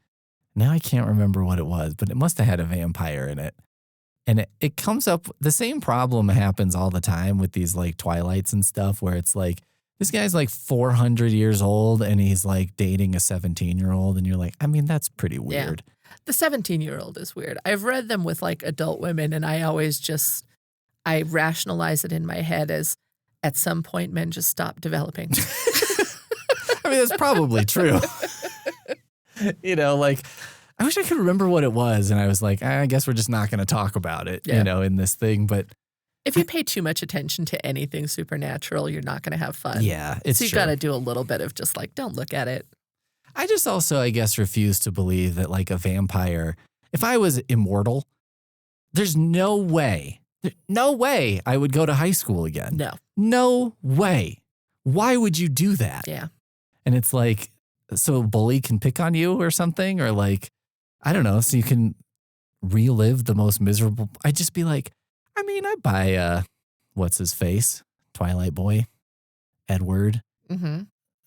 Now I can't remember what it was, but it must have had a vampire in it. And it comes up, the same problem happens all the time with these like Twilights and stuff where it's like, this guy's like 400 years old and he's like dating a 17-year-old and you're like, I mean, that's pretty weird. Yeah. The 17-year-old is weird. I've read them with like adult women and I I rationalize it in my head as at some point men just stop developing. I mean, that's probably true. Like, I wish I could remember what it was. And I was like, I guess we're just not going to talk about it, in this thing. But if you pay too much attention to anything supernatural, you're not going to have fun. Yeah, it's so you got to do a little bit of just like, don't look at it. I just also, I guess, refuse to believe that like a vampire, if I was immortal, there's no way I would go to high school again. No way. Why would you do that? Yeah. And it's like, so a bully can pick on you or something, or like, I don't know, so you can relive the most miserable. I'd just be like, I mean, I buy, what's his face? Twilight boy? Edward?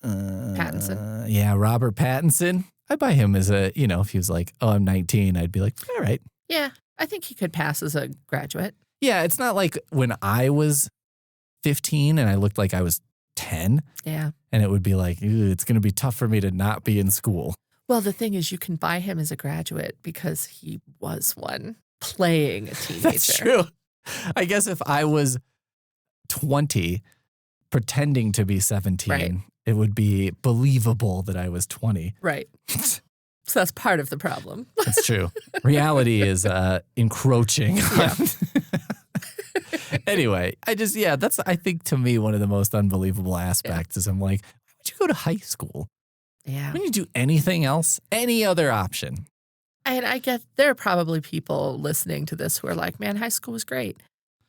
Pattinson. Yeah, Robert Pattinson. I buy him as if he was like, oh, I'm 19, I'd be like, all right. Yeah, I think he could pass as a graduate. Yeah, it's not like when I was 15 and I looked like I was 10. Yeah. And it would be like, it's going to be tough for me to not be in school. Well, the thing is, you can buy him as a graduate because he was one playing a teenager. That's true. I guess if I was 20 pretending to be 17, it would be believable that I was 20. Right. So that's part of the problem. That's true. Reality is encroaching. Yeah. Anyway, that's, I think, to me, one of the most unbelievable aspects is I'm like, why would you go to high school? Yeah. When you do anything else, any other option? And I get there are probably people listening to this who are like, man, high school was great.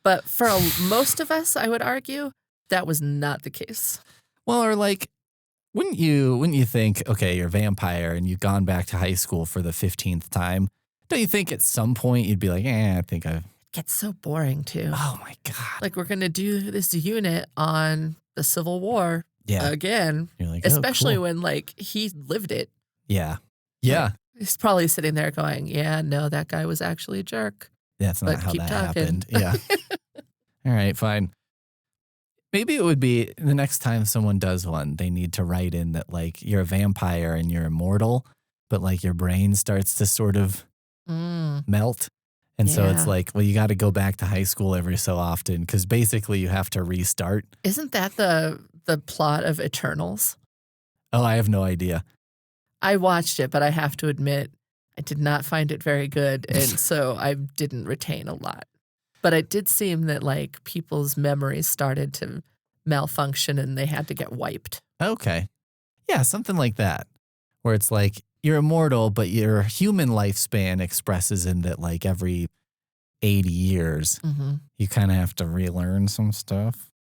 But for most of us, I would argue, that was not the case. Well, or like, wouldn't you think, okay, you're a vampire and you've gone back to high school for the 15th time? Don't you think at some point you'd be like, I think I've... It gets so boring, too. Oh, my God. Like, we're going to do this unit on the Civil War again. You're like, especially cool. when, like, he lived it. Yeah. Yeah. Like, he's probably sitting there going, yeah, no, that guy was actually a jerk. That's not how that happened. Yeah. All right, fine. Maybe it would be the next time someone does one, they need to write in that, like, you're a vampire and you're immortal, but, like, your brain starts to sort of melt. And so it's like, well, you got to go back to high school every so often because basically you have to restart. Isn't that the plot of Eternals? Oh, I have no idea. I watched it, but I have to admit, I did not find it very good, and so I didn't retain a lot. But it did seem that, like, people's memories started to malfunction and they had to get wiped. Okay. Yeah, something like that, where it's like you're immortal, but your human lifespan expresses in that, like, every 80 years, you kind of have to relearn some stuff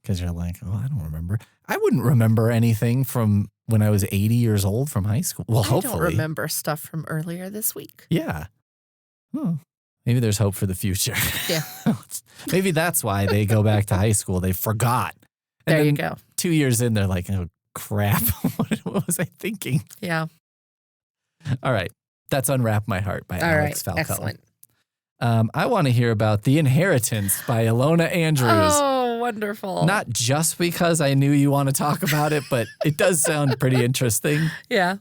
because you're like, oh, I don't remember. I wouldn't remember anything from when I was 80 years old from high school. Well, hopefully. I don't remember stuff from earlier this week. Yeah. Oh, maybe there's hope for the future. Yeah. Maybe that's why they go back to high school. They forgot. And there you go. 2 years in, they're like, oh, crap. What was I thinking? Yeah. All right. That's Unwrap My Heart by Alex Falcone. Excellent. I want to hear about The Inheritance by Ilona Andrews. Oh, wonderful. Not just because I knew you want to talk about it, but it does sound pretty interesting. Yeah.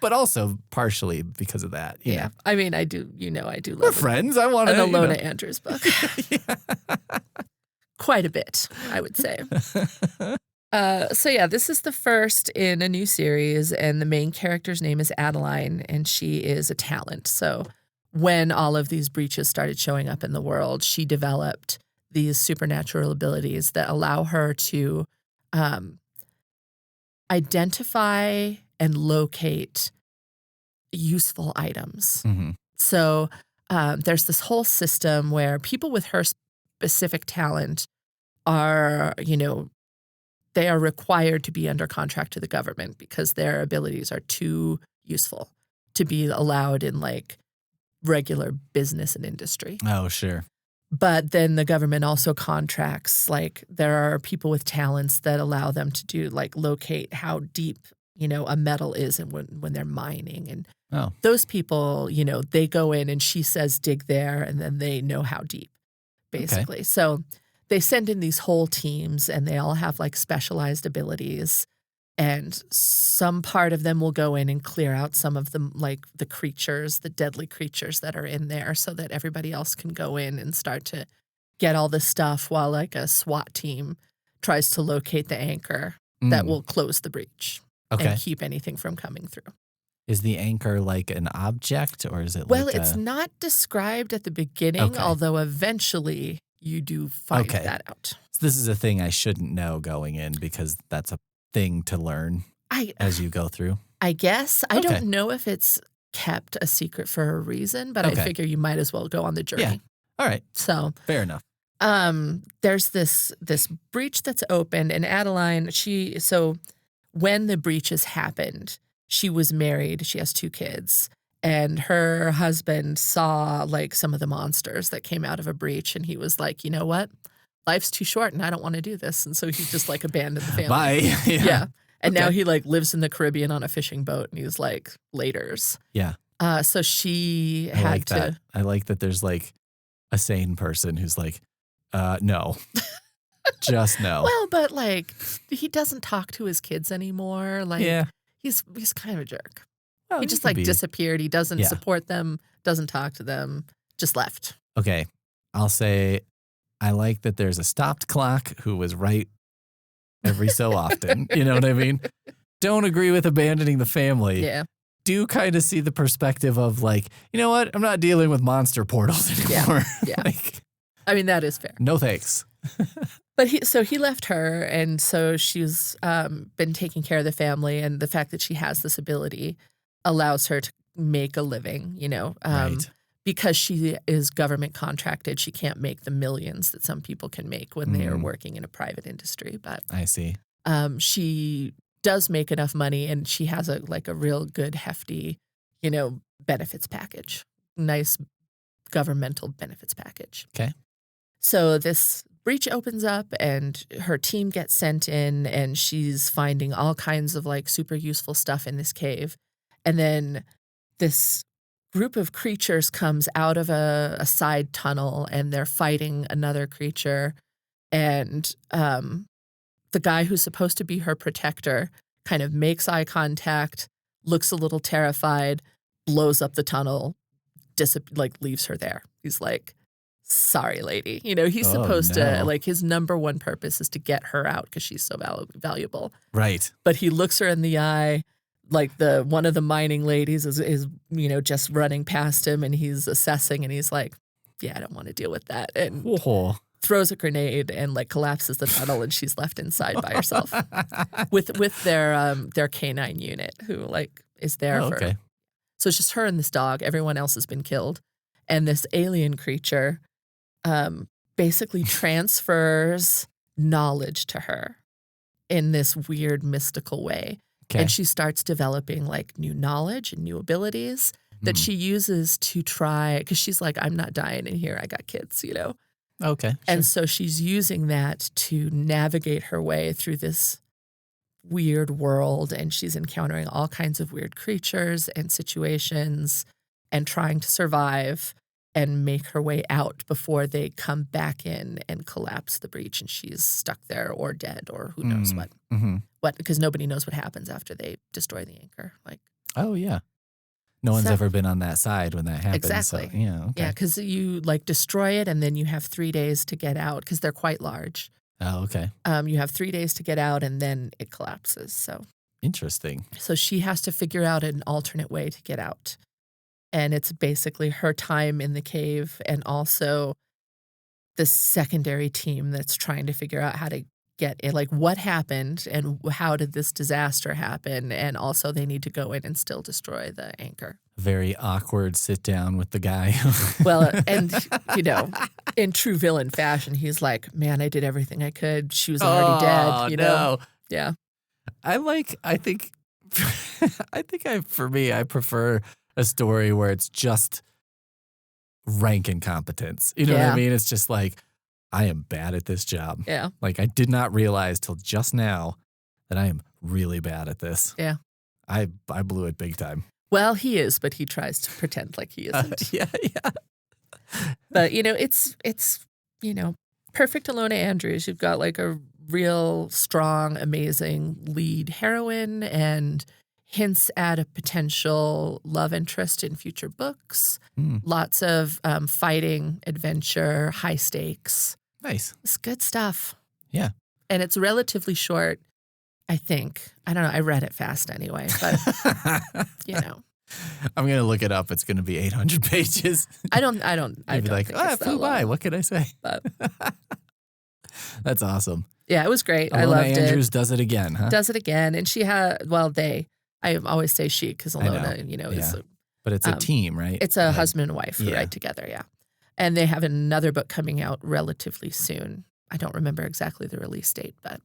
But also partially because of that. You know. I mean, I do love We're friends. I want to an Ilona Andrews book. Quite a bit, I would say. So this is the first in a new series, and the main character's name is Adeline, and she is a talent. So when all of these breaches started showing up in the world, she developed these supernatural abilities that allow her to identify and locate useful items. So there's this whole system where people with her specific talent are, they are required to be under contract to the government because their abilities are too useful to be allowed in, like, regular business and industry. Oh, sure. But then the government also contracts, like, there are people with talents that allow them to do, like, locate how deep, a metal is and when they're mining. And those people, they go in and she says dig there, and then they know how deep, basically. Okay. So they send in these whole teams, and they all have, like, specialized abilities. And some part of them will go in and clear out some of them, like the creatures, the deadly creatures that are in there, so that everybody else can go in and start to get all this stuff while, like, a SWAT team tries to locate the anchor that will close the breach and keep anything from coming through. Is the anchor like an object, or is it Well, it's not described at the beginning, although eventually you do find that out. So this is a thing I shouldn't know going in because that's a thing to learn as you go through? I guess. I don't know if it's kept a secret for a reason, but I figure you might as well go on the journey. Yeah. All right. So fair enough. There's this breach that's opened, and Adeline, so when the breaches happened, she was married, she has 2 kids, and her husband saw, like, some of the monsters that came out of a breach, and he was like, you know what? Life's too short and I don't want to do this. And so he just, like, abandoned the family. Bye. Yeah. And now he, like, lives in the Caribbean on a fishing boat, and he's like, laters. Yeah. So she I had like to. That. I like that there's, like, a sane person who's like, no. Just no. Well, but, like, he doesn't talk to his kids anymore. Like, he's kind of a jerk. Well, he just, like, disappeared. He doesn't support them, doesn't talk to them, just left. Okay. I'll say I like that there's a stopped clock who was right every so often. You know what I mean? Don't agree with abandoning the family. Yeah. Do kind of see the perspective of, like, you know what? I'm not dealing with monster portals anymore. Yeah. Like, I mean, that is fair. No thanks. But he left her, and so she's been taking care of the family, and the fact that she has this ability allows her to make a living, Right. because she is government contracted, she can't make the millions that some people can make when they are working in a private industry. But I see. She does make enough money, and she has a real good hefty, benefits package. Nice governmental benefits package. Okay. So this breach opens up, and her team gets sent in, and she's finding all kinds of super useful stuff in this cave. And then this group of creatures comes out of a side tunnel, and they're fighting another creature. And the guy who's supposed to be her protector kind of makes eye contact, looks a little terrified, blows up the tunnel, leaves her there. He's like, sorry, lady. He's supposed to, his number one purpose is to get her out because she's so valuable. Right. But he looks her in the eye. One of the mining ladies is just running past him, and he's assessing, and he's like, yeah, I don't want to deal with that. And throws a grenade and collapses the tunnel, and she's left inside by herself with their canine unit who is there for. Okay. So it's just her and this dog. Everyone else has been killed, and this alien creature basically transfers knowledge to her in this weird mystical way. Okay. And she starts developing new knowledge and new abilities that she uses to try, because she's like, I'm not dying in here. I got kids, Okay. Sure. And so she's using that to navigate her way through this weird world, and she's encountering all kinds of weird creatures and situations and trying to survive and make her way out before they come back in and collapse the breach, and she's stuck there or dead or who knows what. Mm-hmm. Because nobody knows what happens after they destroy the anchor. Oh, yeah. No one's ever been on that side when that happens. Exactly. So, yeah, okay. Yeah, because you destroy it, and then you have 3 days to get out because they're quite large. Oh, okay. You have 3 days to get out, and then it collapses. So Interesting. So she has to figure out an alternate way to get out. And it's basically her time in the cave and also the secondary team that's trying to figure out how to get it. What happened and how did this disaster happen? And also they need to go in and still destroy the anchor. Very awkward sit down with the guy. Well, and, in true villain fashion, he's like, man, I did everything I could. She was already dead, No. Yeah. For me, I prefer a story where it's just rank incompetence. You know what I mean? It's just I am bad at this job. Yeah. I did not realize till just now that I am really bad at this. Yeah. I blew it big time. Well, he is, but he tries to pretend like he isn't. Yeah. But, it's perfect Alona Andrews. You've got a real strong, amazing lead heroine and hints at a potential love interest in future books. Lots of fighting, adventure, high stakes. Nice. It's good stuff. Yeah. And it's relatively short, I think. I don't know. I read it fast anyway, but, I'm going to look it up. It's going to be 800 pages. I don't You'd be like, think it flew by. What can I say? But that's awesome. Yeah, it was great. Alona I loved Andrews it. does it again, huh? Does it again. And she had, I always say she because Alona, is. But it's a team, right? It's a husband and wife who write together, yeah. And they have another book coming out relatively soon. I don't remember exactly the release date, but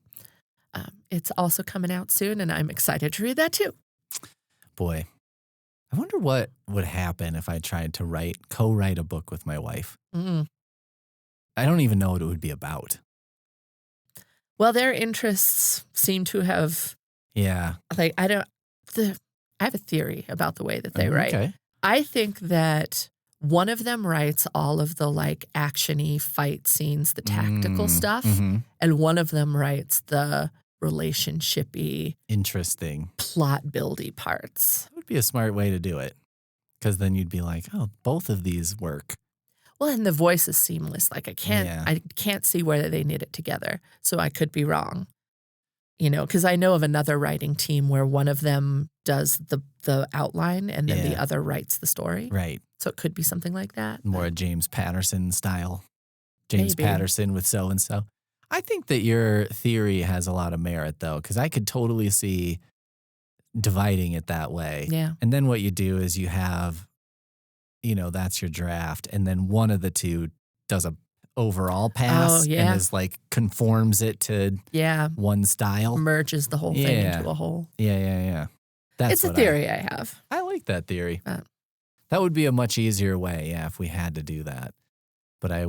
it's also coming out soon, and I'm excited to read that too. Boy, I wonder what would happen if I tried to co-write a book with my wife. Mm-hmm. I don't even know what it would be about. Well, their interests seem to have. Yeah. I have a theory about the way that they write. Okay. I think that one of them writes all of the action-y fight scenes, the tactical stuff, and one of them writes the relationship-y, interesting, plot-buildy parts. That would be a smart way to do it, because then you'd be like, oh, both of these work. Well, and the voice is seamless. I can't see where they knit it together, so I could be wrong. Because I know of another writing team where one of them does the outline and then the other writes the story. Right. So it could be something like that. More a James Patterson style. James Maybe. Patterson with so-and-so. I think that your theory has a lot of merit, though, because I could totally see dividing it that way. Yeah. And then what you do is you have that's your draft. And then one of the two does a overall Oh, pass and yeah. is conforms it to Yeah. one style. Merges the whole thing into a whole. Yeah. That's It's a theory I have. I like that theory. That would be a much easier way, if we had to do that. But I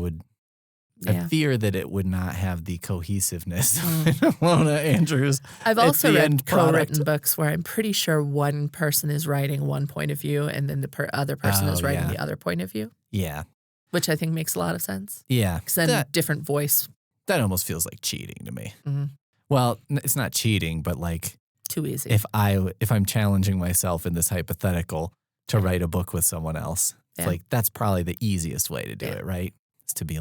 fear that it would not have the cohesiveness of Lona Andrews. I've also read co-written books where I'm pretty sure one person is writing one point of view and then the other person is writing the other point of view. Yeah. Which I think makes a lot of sense. Yeah. Because then different voice. That almost feels like cheating to me. Mm-hmm. Well, it's not cheating, but too easy. If I'm challenging myself in this hypothetical to write a book with someone else, it's that's probably the easiest way to do it, right? It's to be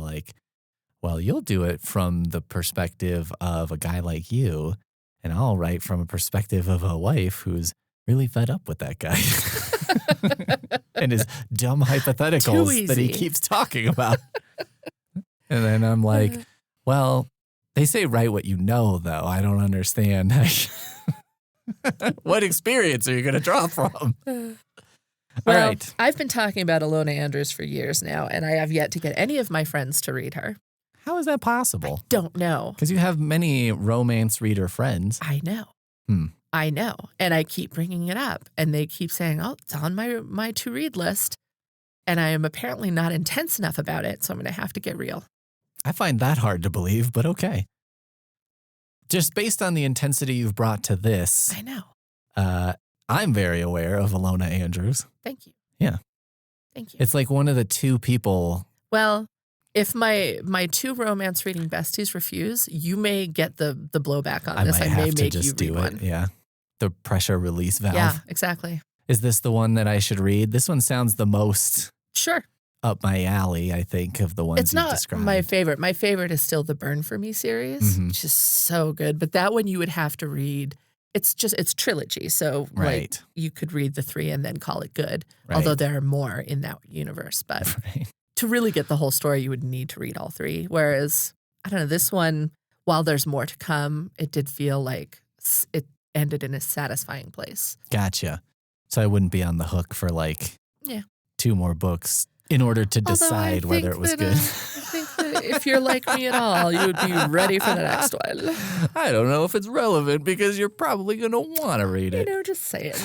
well, you'll do it from the perspective of a guy like you, and I'll write from a perspective of a wife who's really fed up with that guy and his dumb hypotheticals that he keeps talking about. And then I'm well, they say write what you know, though. I don't understand. What experience are you going to draw from? All right. I've been talking about Lona Andrews for years now, and I have yet to get any of my friends to read her. How is that possible? I don't know. Because you have many romance reader friends. I know. I know. And I keep bringing it up, and they keep saying, it's on my to-read list. And I am apparently not intense enough about it, so I'm going to have to get real. I find that hard to believe, but okay. Just based on the intensity you've brought to this. I know. I'm very aware of Lona Andrews. Thank you. Yeah. Thank you. It's one of the two people. Well, if my two romance reading besties refuse, you may get the blowback on this. I may make you read one. Yeah. The pressure release valve. Yeah, exactly. Is this the one that I should read? This one sounds the most up my alley, I think, of the ones it's you've not described. My favorite. My favorite is still the Burn For Me series, which is so good. But that one you would have to read. It's trilogy. So you could read the 3 and then call it good. Right. Although there are more in that universe. But to really get the whole story, you would need to read all 3. Whereas, I don't know, this one, while there's more to come, it did feel like it ended in a satisfying place. Gotcha. So I wouldn't be on the hook for 2 more books in order to decide whether it was good. I think that if you're like me at all, you would be ready for the next one. I don't know if it's relevant because you're probably going to want to read it. Just saying.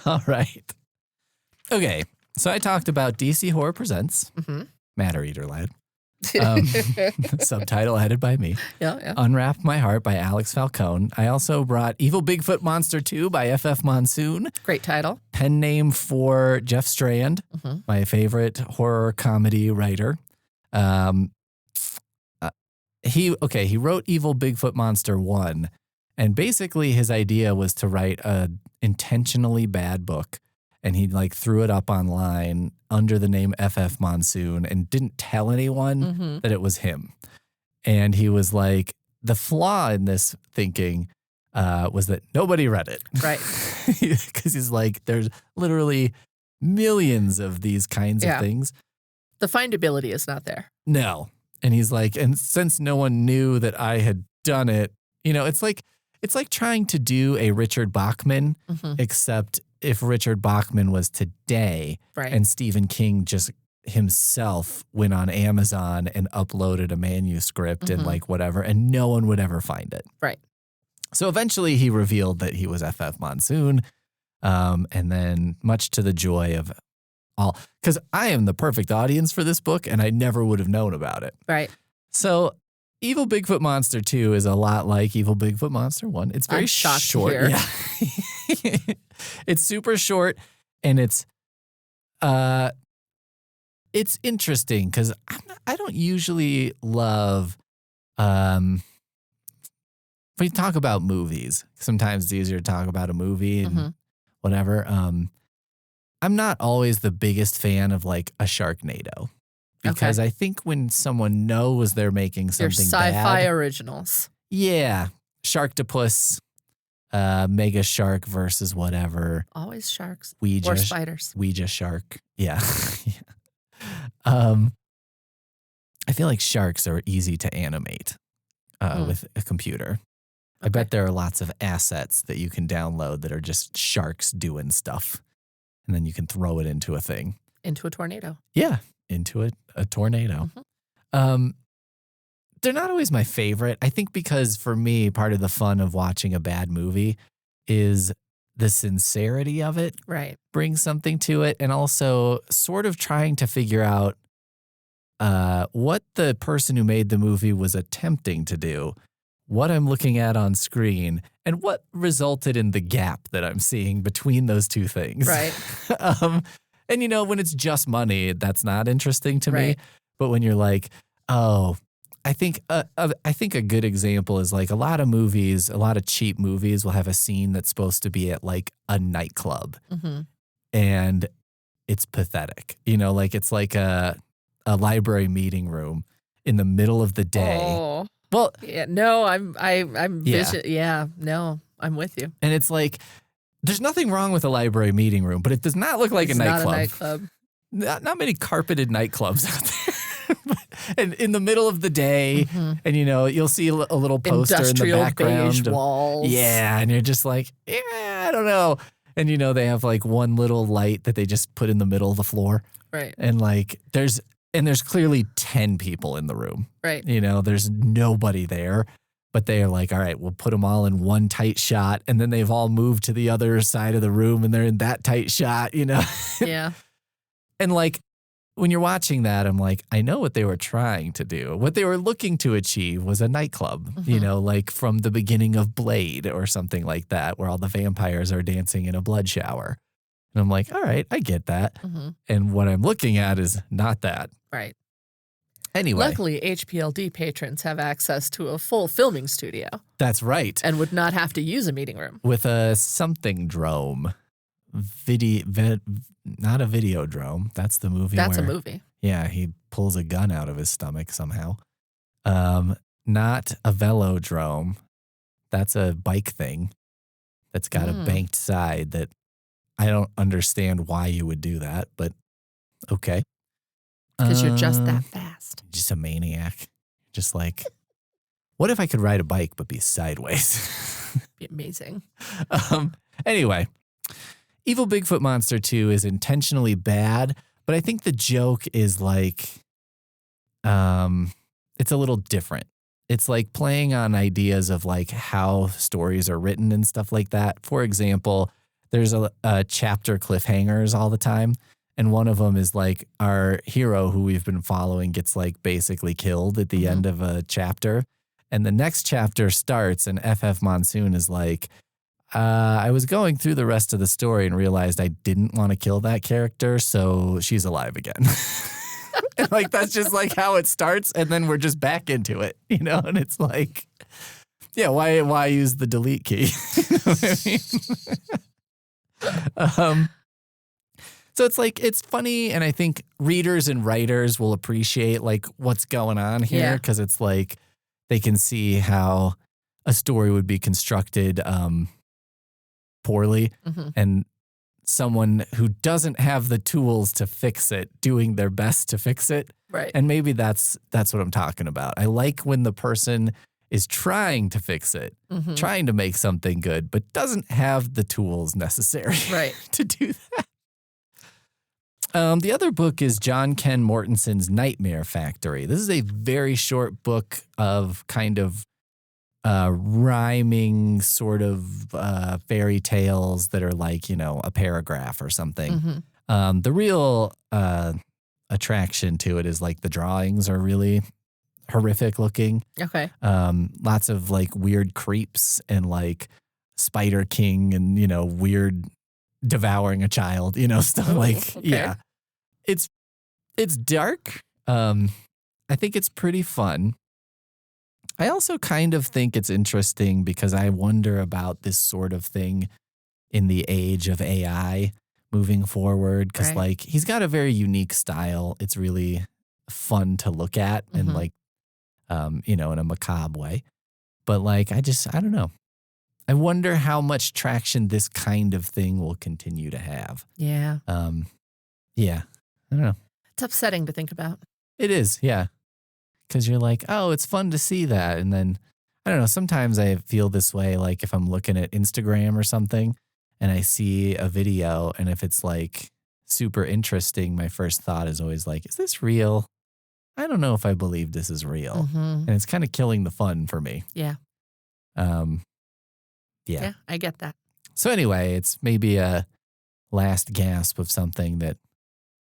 All right. Okay. So I talked about DC Horror Presents, Matter Eater Lad. Subtitle added by me. Yeah. Unwrap My Heart by Alex Falcone. I also brought Evil Bigfoot Monster 2 by F.F. Monsoon. Great title. Pen name for Jeff Strand, my favorite horror comedy writer. He wrote Evil Bigfoot Monster 1, and basically his idea was to write a intentionally bad book. And he threw it up online under the name F.F. Monsoon and didn't tell anyone that it was him. And he was the flaw in this thinking was that nobody read it. Right. Because he's there's literally millions of these kinds of things. The findability is not there. No. And he's and since no one knew that I had done it, it's like trying to do a Richard Bachman, except if Richard Bachman was today and Stephen King just himself went on Amazon and uploaded a manuscript and whatever, and no one would ever find it. Right. So eventually he revealed that he was F.F. Monsoon. And then much to the joy of all, because I am the perfect audience for this book and I never would have known about it. Right. So Evil Bigfoot Monster 2 is a lot like Evil Bigfoot Monster 1. It's very short. Yeah. It's super short, and it's interesting because I don't usually love when you talk about movies. Sometimes it's easier to talk about a movie and whatever. I'm not always the biggest fan of a Sharknado. Because I think when someone knows they're making something sci-fi bad, originals. Yeah. Sharktopus, Mega Shark versus whatever. Always sharks. Or spiders. Ouija Shark. Yeah. I feel like sharks are easy to animate with a computer. I bet there are lots of assets that you can download that are just sharks doing stuff. and then you can throw it into a thing. Into a tornado. Yeah, into a tornado. They're not always my favorite. I think because for me, part of the fun of watching a bad movie is the sincerity of it. Right. Brings something to it, and also sort of trying to figure out what the person who made the movie was attempting to do, what I'm looking at on screen, and what resulted in the gap that I'm seeing between those two things. Right. And, you know, when it's just money, that's not interesting to me. Right. But when you're like, oh, I think a good example is like a lot of movies, a lot of cheap movies will have a scene that's supposed to be at like a nightclub. And it's pathetic. You know, like it's like a library meeting room in the middle of the day. Oh. Well, yeah, no, I'm no, I'm with you. And it's like, there's nothing wrong with a library meeting room, but it does not look like a nightclub. Not a nightclub. Not many carpeted nightclubs out there. And in the middle of the day, and you know, you'll see a little poster in the background. Beige walls. Yeah, and you're just like, yeah, I don't know. And you know, they have like one little light that they just put in the middle of the floor. Right. And like there's clearly 10 people in the room. Right. You know, there's nobody there. But they are like, all right, we'll put them all in one tight shot. And then they've all moved to the other side of the room and they're in that tight shot, you know? Yeah. And like, when you're watching that, I'm like, I know what they were trying to do. What they were looking to achieve was a nightclub, you know, like from the beginning of Blade or something like that, where all the vampires are dancing in a blood shower. And I'm like, all right, I get that. And what I'm looking at is not that. Right. Anyway. Luckily, HPLD patrons have access to a full filming studio. That's right. And would not have to use a meeting room. With a something drome. Not a video drome. That's the movie. That's a movie. Yeah, he pulls a gun out of his stomach somehow. Not a velodrome. That's a bike thing that's got a banked side that I don't understand why you would do that, but okay. Because you're just that fast. Just a maniac. Just like, what if I could ride a bike but be sideways? Be amazing. Anyway, Evil Bigfoot Monster 2 is intentionally bad, but I think the joke is like, it's a little different. It's like playing on ideas of like how stories are written and stuff like that. For example, there's a chapter cliffhangers all the time. And one of them is like our hero who we've been following gets like basically killed at the end of a chapter. And the next chapter starts and FF Monsoon is like, I was going through the rest of the story and realized I didn't want to kill that character. So she's alive again. And like, that's just like how it starts. And then we're just back into it, you know? And it's like, yeah, why use the delete key? You know what I mean? So it's like, it's funny, and I think readers and writers will appreciate like what's going on here because it's like they can see how a story would be constructed poorly and someone who doesn't have the tools to fix it doing their best to fix it. Right. And maybe that's what I'm talking about. I like when the person is trying to fix it, trying to make something good, but doesn't have the tools necessary to do that. The other book is John Ken Mortenson's Nightmare Factory. This is a very short book of kind of rhyming sort of fairy tales that are like, you know, a paragraph or something. The real attraction to it is like the drawings are really horrific looking. Okay. Lots of like weird creeps and like Spider King and, you know, weird devouring a child, you know, stuff like, yeah. It's dark. I think it's pretty fun. I also kind of think it's interesting because I wonder about this sort of thing in the age of AI moving forward. Because like he's got a very unique style. It's really fun to look at and like, you know, in a macabre way. But like, I don't know. I wonder how much traction this kind of thing will continue to have. Yeah. Yeah. I don't know. It's upsetting to think about. It is, yeah. Because you're like, oh, it's fun to see that. And then, I don't know, sometimes I feel this way, like if I'm looking at Instagram or something, and I see a video, and if it's like super interesting, my first thought is always like, is this real? I don't know if I believe this is real. Mm-hmm. And it's kind of killing the fun for me. Yeah. Yeah. Yeah, I get that. So anyway, it's maybe a last gasp of something that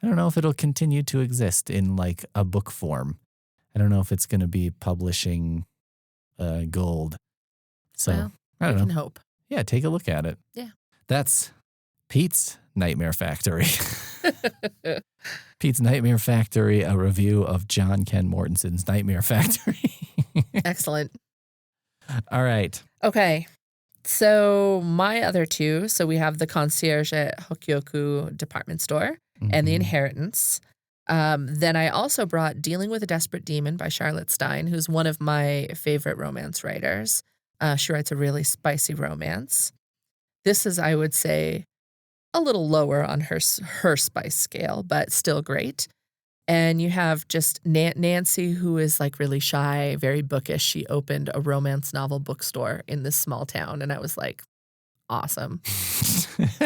I don't know if it'll continue to exist in like a book form. I don't know if it's going to be publishing gold. So Well, I don't we know. can hope. Yeah, take a look at it. Yeah. That's Pete's Nightmare Factory. Pete's Nightmare Factory, a review of John Ken Mortenson's Nightmare Factory. Excellent. All right. Okay. So my other two, so we have The Concierge at Hokyoku Department Store and The Inheritance. Then I also brought Dealing with a Desperate Demon by Charlotte Stein, who's one of my favorite romance writers. She writes a really spicy romance. This is, I would say, a little lower on her spice scale, but still great. And you have just Nancy, who is like really shy, very bookish. She opened a romance novel bookstore in this small town. And I was like, awesome.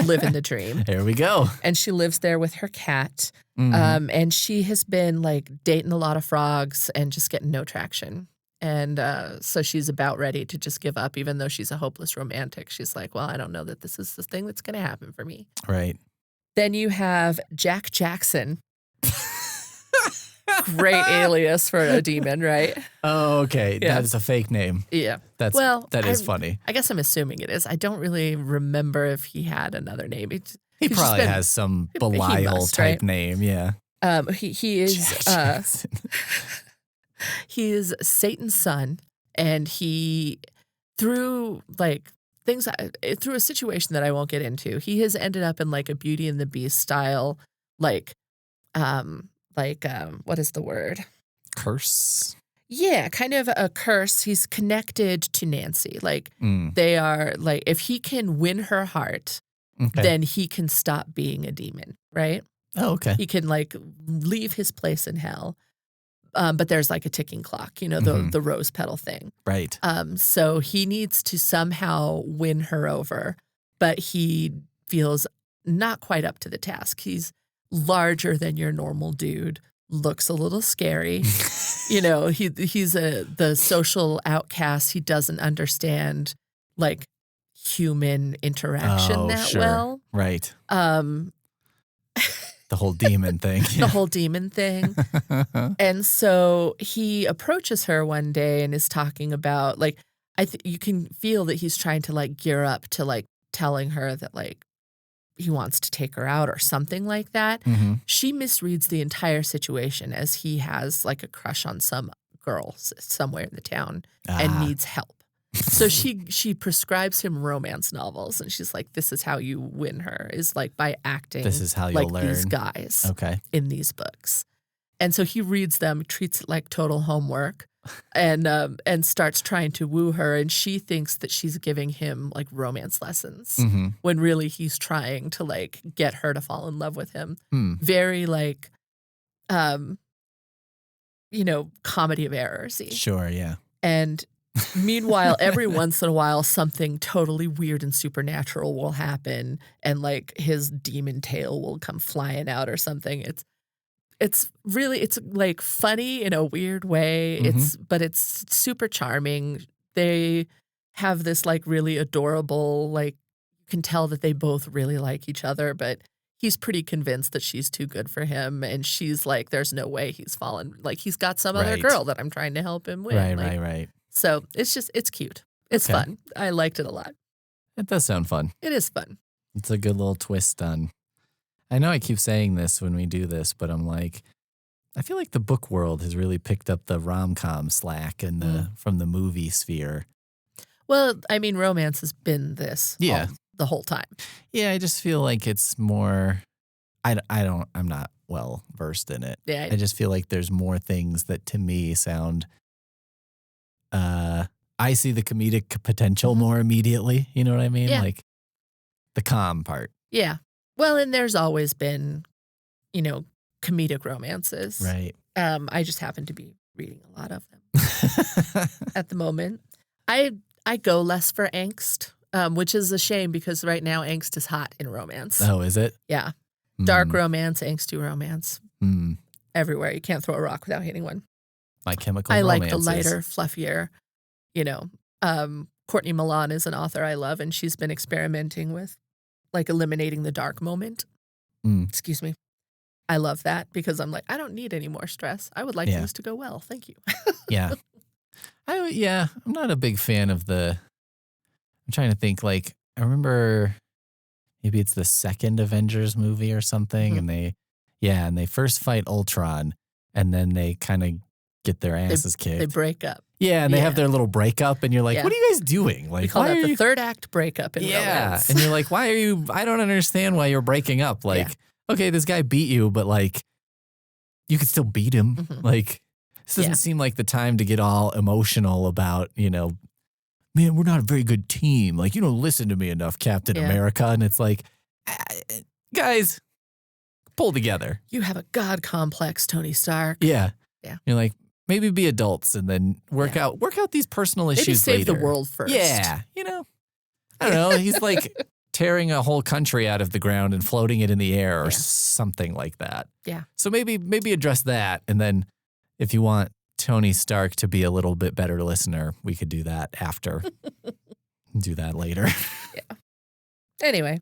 Living the dream. There we go. And she lives there with her cat. And she has been like dating a lot of frogs and just getting no traction. And so she's about ready to just give up, even though she's a hopeless romantic. She's like, well, I don't know that this is the thing that's going to happen for me. Right. Then you have Jack Jackson. Great alias for a demon, right? Oh, okay. Yeah. That is a fake name. Yeah. That is funny. I guess I'm assuming it is. I don't really remember if he had another name. He probably has some Belial type name. Yeah. He is he is Satan's son, and he through a situation that I won't get into, he has ended up in like a Beauty and the Beast style, what is the word? Curse? Yeah, kind of a curse. He's connected to Nancy. They are like, if he can win her heart, then he can stop being a demon, right? Oh, okay. He can like leave his place in hell. But there's like a ticking clock, the rose petal thing. Right. So he needs to somehow win her over, but he feels not quite up to the task. He's larger than your normal dude, looks a little scary. He's the social outcast. He doesn't understand like human interaction well. Right. The whole demon thing. The whole demon thing. And so he approaches her one day and is talking about like, you can feel that he's trying to like gear up to like telling her that like he wants to take her out or something like that. She misreads the entire situation as he has like a crush on some girl somewhere in the town and needs help. So she prescribes him romance novels, and she's like, this is how you win her, is like by acting this is how you'll learn. These guys in these books. And so he reads them, treats it like total homework, and starts trying to woo her, and she thinks that she's giving him like romance lessons when really he's trying to like get her to fall in love with him. Very like comedy of errors-y. Sure, yeah. And meanwhile, every once in a while, something totally weird and supernatural will happen, and like his demon tail will come flying out or something. It's like funny in a weird way. But it's super charming. They have this like really adorable, like you can tell that they both really like each other, but he's pretty convinced that she's too good for him, and she's like, there's no way he's fallen. Like he's got some other girl that I'm trying to help him win. Right. So it's cute. It's fun. I liked it a lot. It does sound fun. It is fun. It's a good little twist on. I know I keep saying this when we do this, but I'm like, I feel like the book world has really picked up the rom-com slack and from the movie sphere. Well, I mean, romance has been this the whole time. Yeah, I just feel like it's more. I'm not well versed in it. Yeah, I just feel like there's more things that to me sound. I see the comedic potential more immediately. You know what I mean? Yeah. Like the calm part. Yeah. Well, and there's always been, comedic romances. Right. I just happen to be reading a lot of them at the moment. I go less for angst. which is a shame because right now angst is hot in romance. Oh, is it? Yeah. Dark romance, angsty romance. Mm. Everywhere. You can't throw a rock without hitting one. My Chemical I Romance like the lighter, fluffier, Courtney Milan is an author I love, and she's been experimenting with, like, eliminating the dark moment. Excuse me. I love that because I'm like, I don't need any more stress. I would like things to go well. Thank you. Yeah. I'm not a big fan of I'm trying to think, like, I remember maybe it's the second Avengers movie or something, and they first fight Ultron, and then they kind of get their asses kicked. They break up. Yeah, and they have their little breakup, and you're like, what are you guys doing? Like, we call that the third act breakup in romance. And you're like, I don't understand why you're breaking up. Like, okay, this guy beat you, but like, you could still beat him. Like, this doesn't seem like the time to get all emotional about, man, we're not a very good team. Like, you don't listen to me enough, Captain America. And it's like, guys, pull together. You have a God complex, Tony Stark. Yeah. Yeah. You're like, maybe be adults and then work out these personal issues maybe later. save the world first. Yeah. I don't know. He's like tearing a whole country out of the ground and floating it in the air or something like that. Yeah. So maybe address that. And then if you want Tony Stark to be a little bit better listener, we could do that after. Do that later. Yeah. Anyway.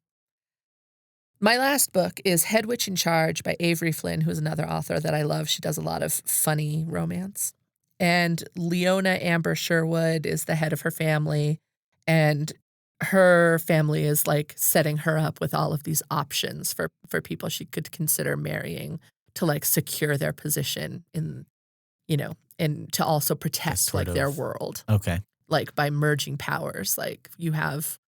My last book is Head Witch in Charge by Avery Flynn, who's another author that I love. She does a lot of funny romance. And Leona Amber Sherwood is the head of her family. And her family is like setting her up with all of these options for people she could consider marrying to like secure their position in, and to also protect like their world. Okay. Like by merging powers. Like you have,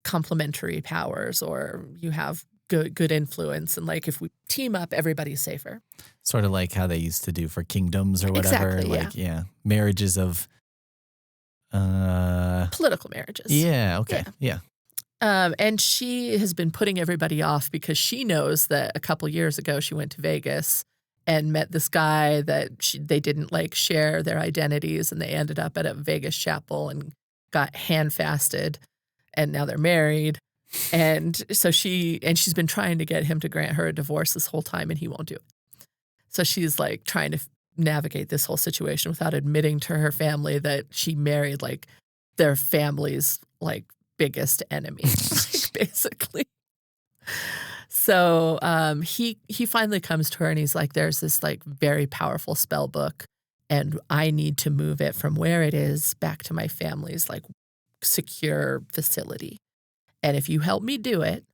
complementary powers, or you have good influence, and like if we team up, everybody's safer. Sort of like how they used to do for kingdoms or whatever. Exactly, marriages of political marriages. Yeah, okay. Yeah. And she has been putting everybody off because she knows that a couple years ago she went to Vegas and met this guy that they didn't like share their identities, and they ended up at a Vegas chapel and got hand-fasted. And now they're married. And so she's been trying to get him to grant her a divorce this whole time, and he won't do it. So she's like trying to navigate this whole situation without admitting to her family that she married like their family's like biggest enemy, like, basically. So he finally comes to her and he's like, there's this like very powerful spell book, and I need to move it from where it is back to my family's like secure facility. And if you help me do it,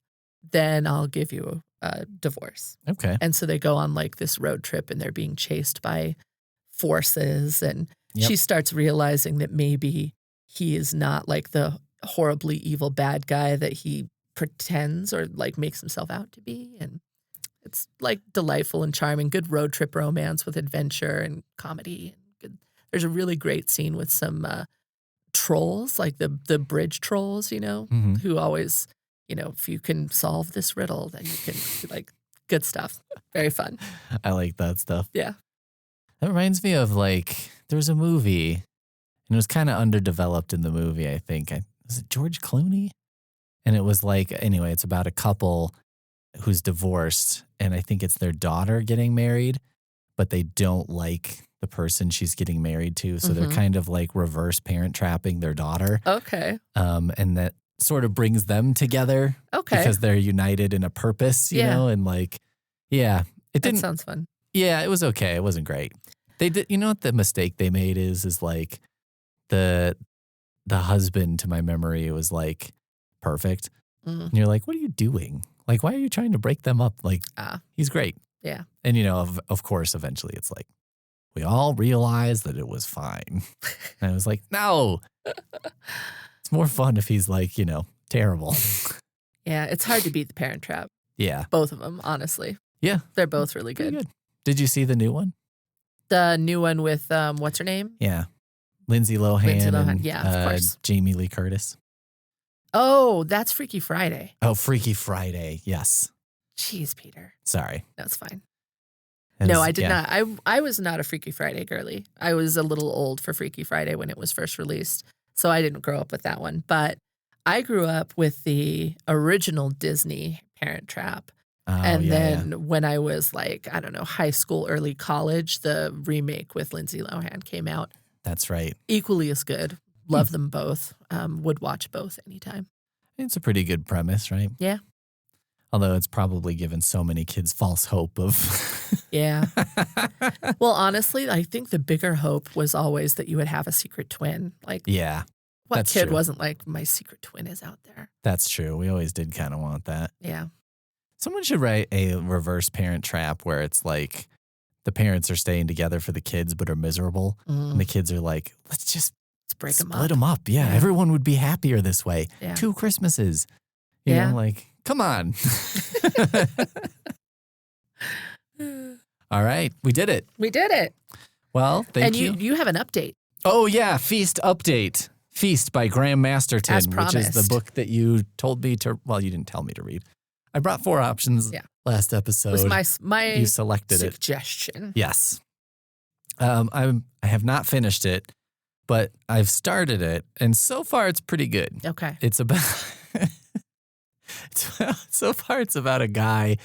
then I'll give you a divorce. Okay. And so they go on like this road trip, and they're being chased by forces. And she starts realizing that maybe he is not like the horribly evil bad guy that he pretends or like makes himself out to be. And it's like delightful and charming, good road trip romance with adventure and comedy. There's a really great scene with some trolls, like the bridge trolls, who always, if you can solve this riddle, then you can, like, good stuff. Very fun. I like that stuff. Yeah. That reminds me of like, there was a movie, and it was kind of underdeveloped in the movie, I think. Was it George Clooney? And it was like, anyway, it's about a couple who's divorced, and I think it's their daughter getting married, but they don't like the person she's getting married to. So they're kind of like reverse parent trapping their daughter. Okay. And that sort of brings them together. Okay. Because they're united in a purpose, you know, and like, it didn't. That sounds fun. Yeah, it was okay. It wasn't great. They did, you know what the mistake they made is like the husband, to my memory, was like perfect. And you're like, what are you doing? Like, why are you trying to break them up? Like, he's great. Yeah. And, of course, eventually it's like, we all realized that it was fine. And I was like, no, it's more fun if he's like, terrible. Yeah, it's hard to beat the Parent Trap. Yeah. Both of them, honestly. Yeah. They're both really Pretty good. Did you see the new one? The new one with, what's her name? Yeah. Lindsay Lohan. And, yeah, of course. Jamie Lee Curtis. Oh, that's Freaky Friday. Oh, Freaky Friday. Yes. Jeez, Peter. Sorry. That's fine. No, I did not. I was not a Freaky Friday girly. I was a little old for Freaky Friday when it was first released. So I didn't grow up with that one. But I grew up with the original Disney Parent Trap. Oh, And yeah, then when I was like, I don't know, high school, early college, the remake with Lindsay Lohan came out. That's right. Equally as good. Love them both. Would watch both anytime. It's a pretty good premise, right? Yeah. Although it's probably given so many kids false hope of. Yeah. Well, honestly, I think the bigger hope was always that you would have a secret twin. Like, Yeah, what that's kid true. wasn't like, my secret twin is out there? That's true. We always did kind of want that. Yeah. Someone should write a reverse Parent Trap where it's like the parents are staying together for the kids but are miserable. And the kids are like, let's break them split up. them up. Yeah, Yeah. everyone would be happier this way. Yeah. 2 Christmases. You Yeah. know, like, come on. All right, we did it. We did it. Well, thank And you have an update. Oh, yeah, Feast Update. Feast by Graham Masterton, As which is the promised. book that you told me to, well, you didn't tell me to read. I brought 4 options Yeah. last It episode. was my You selected it. suggestion. Yes. I have not finished it, but I've started it, and so far it's pretty good. Okay. It's about so far it's about a guy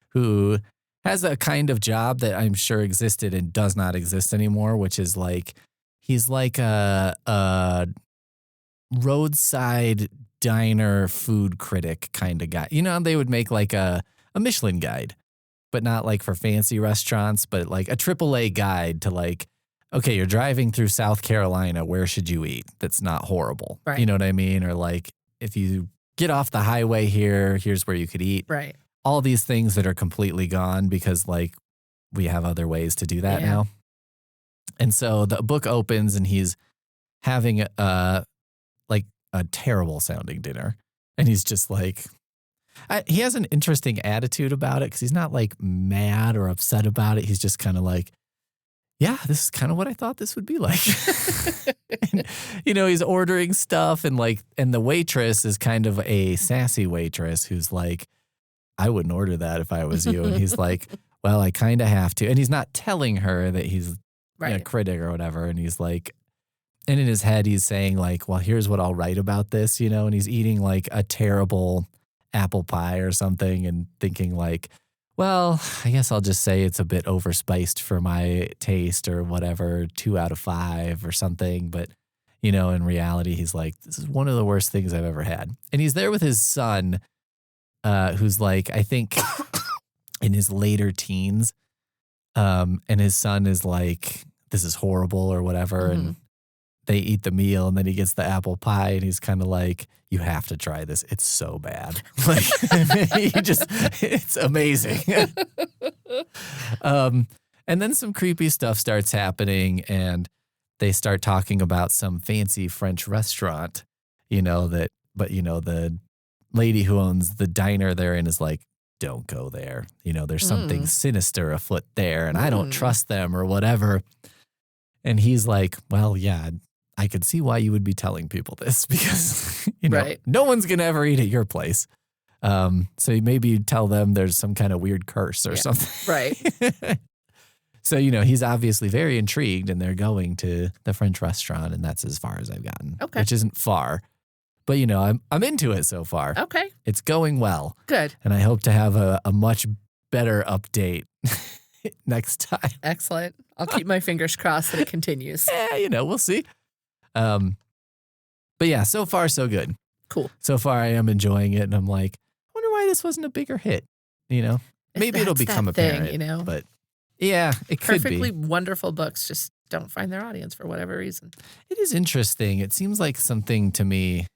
who has a kind of job that I'm sure existed and does not exist anymore, which is like he's like a roadside diner food critic kind of guy. You know, they would make like a Michelin guide, but not like for fancy restaurants, but like a AAA guide to like, okay, you're driving through South Carolina, where should you eat that's not horrible? Right. You know what I mean? Or like, if you get off the highway here, here's where you could eat. Right. All these things that are completely gone because like we have other ways to do that Yeah. now. And so the book opens and he's having like a terrible sounding dinner. And he's just like, he has an interesting attitude about it because he's not like mad or upset about it. He's just kind of like, yeah, this is kind of what I thought this would be like. And, you know, he's ordering stuff and the waitress is kind of a sassy waitress who's like, I wouldn't order that if I was you. And he's like, well, I kind of have to. And he's not telling her that he's Right. a critic or whatever. And he's like, and in his head, he's saying like, well, here's what I'll write about this, you know, and he's eating like a terrible apple pie or something and thinking like, well, I guess I'll just say it's a bit overspiced for my taste or whatever, 2 out of 5 or something. But, you know, in reality, he's like, this is one of the worst things I've ever had. And he's there with his son, who's like, I think in his later teens. And his son is like, this is horrible or whatever. And they eat the meal and then he gets the apple pie and he's kind of like, you have to try this. It's so bad. Like, it's amazing. And then some creepy stuff starts happening and they start talking about some fancy French restaurant, you know, but the lady who owns the diner they're in is like, don't go there. You know, there's something sinister afoot there and I don't trust them or whatever. And he's like, well, yeah, I could see why you would be telling people this because, you know, Right. no one's going to ever eat at your place. So maybe you tell them there's some kind of weird curse or something. Right. So, you know, he's obviously very intrigued and they're going to the French restaurant and that's as far as I've gotten, Okay. which isn't far. But, you know, I'm into it so far. Okay. It's going well. Good. And I hope to have a much better update next time. Excellent. I'll keep my fingers crossed that it continues. Yeah, you know, we'll see. But yeah, so far so good. Cool. So far I am enjoying it and I'm like, I wonder why this wasn't a bigger hit, you know? Maybe it'll That's become that apparent, thing, you know? but yeah, it could Perfectly be. wonderful books just don't find their audience for whatever reason. It is interesting. It seems like something to me,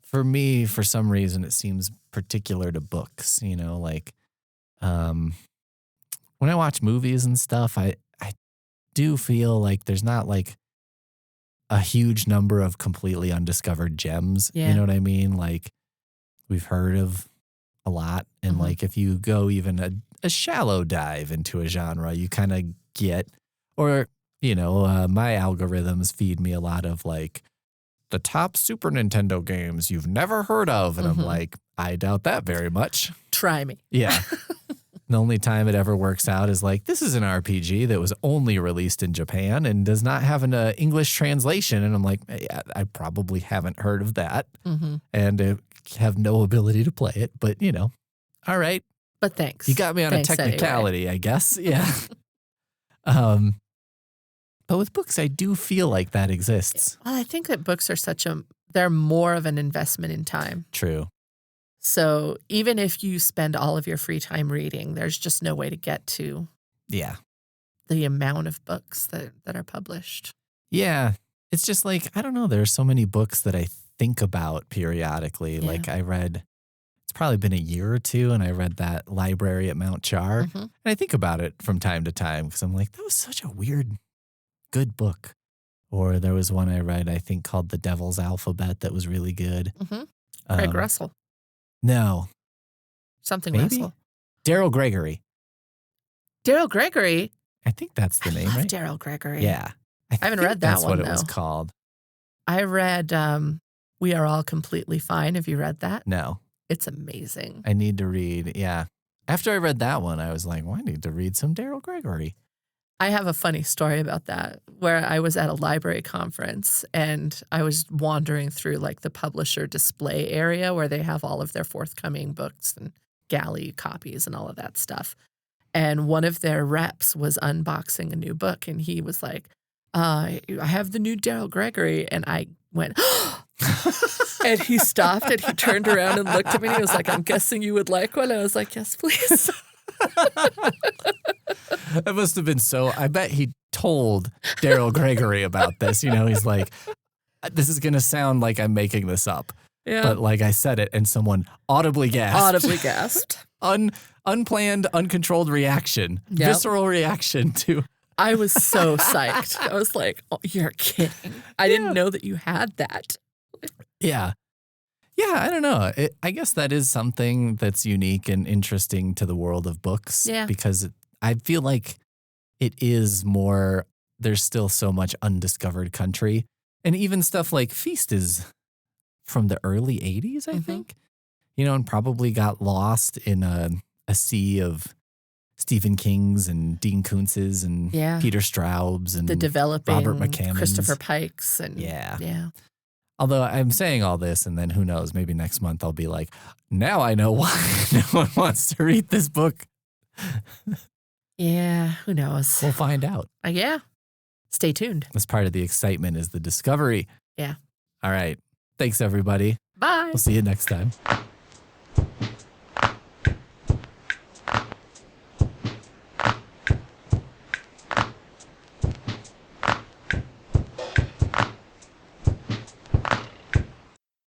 for some reason, it seems particular to books, you know, like, when I watch movies and stuff, I do feel like there's not like a huge number of completely undiscovered gems. Yeah. You know what I mean? Like we've heard of a lot. And like if you go even a shallow dive into a genre, you kind of get, or, you know, my algorithms feed me a lot of like the top Super Nintendo games you've never heard of. And I'm like, I doubt that very much. Try me. Yeah. The only time it ever works out is like, this is an RPG that was only released in Japan and does not have an English translation. And I'm like, yeah, I probably haven't heard of that and have no ability to play it. But, all right. But thanks. You got me on Thanks a technicality, anyway. I guess. Yeah. But with books, I do feel like that exists. Well, I think that books are they're more of an investment in time. True. So even if you spend all of your free time reading, there's just no way to get to the amount of books that are published. Yeah. It's just like, I don't know. There are so many books that I think about periodically. Yeah. Like it's probably been a year or two, and I read that Library at Mount Char. And I think about it from time to time because I'm like, that was such a weird, good book. Or there was one I read, I think, called The Devil's Alphabet that was really good. Craig Russell. No. Something Maybe? Russell. Daryl Gregory. Daryl Gregory? I think that's the name, I love right? Daryl Gregory. Yeah. I haven't read that that's one, what it was though. called. I read We Are All Completely Fine. Have you read that? No. It's amazing. I need to read, yeah. After I read that one, I was like, well, I need to read some Daryl Gregory. I have a funny story about that, where I was at a library conference and I was wandering through like the publisher display area where they have all of their forthcoming books and galley copies and all of that stuff. And one of their reps was unboxing a new book and he was like, I have the new Daryl Gregory. And I went, and he stopped and he turned around and looked at me and he was like, I'm guessing you would like one. I was like, yes, please. That must have been so. I bet he told Daryl Gregory about this. He's like, this is going to sound like I'm making this up. Yeah. But like I said it and someone audibly gasped. Unplanned, uncontrolled reaction. Yep. Visceral reaction to. I was so psyched. I was like, oh, you're kidding. I didn't know that you had that. Yeah. Yeah, I don't know. I guess that is something that's unique and interesting to the world of books. Yeah. Because I feel like it is more, there's still so much undiscovered country. And even stuff like Feast is from the early 80s, I think. And probably got lost in a sea of Stephen King's and Dean Koontz's and Peter Straub's and the developing Robert McCammon's. Christopher Pike's. And yeah. Although I'm saying all this, and then who knows, maybe next month I'll be like, now I know why no one wants to read this book. Yeah, who knows? We'll find out. Yeah. Stay tuned. That's part of the excitement is the discovery. Yeah. All right. Thanks, everybody. Bye. We'll see you next time.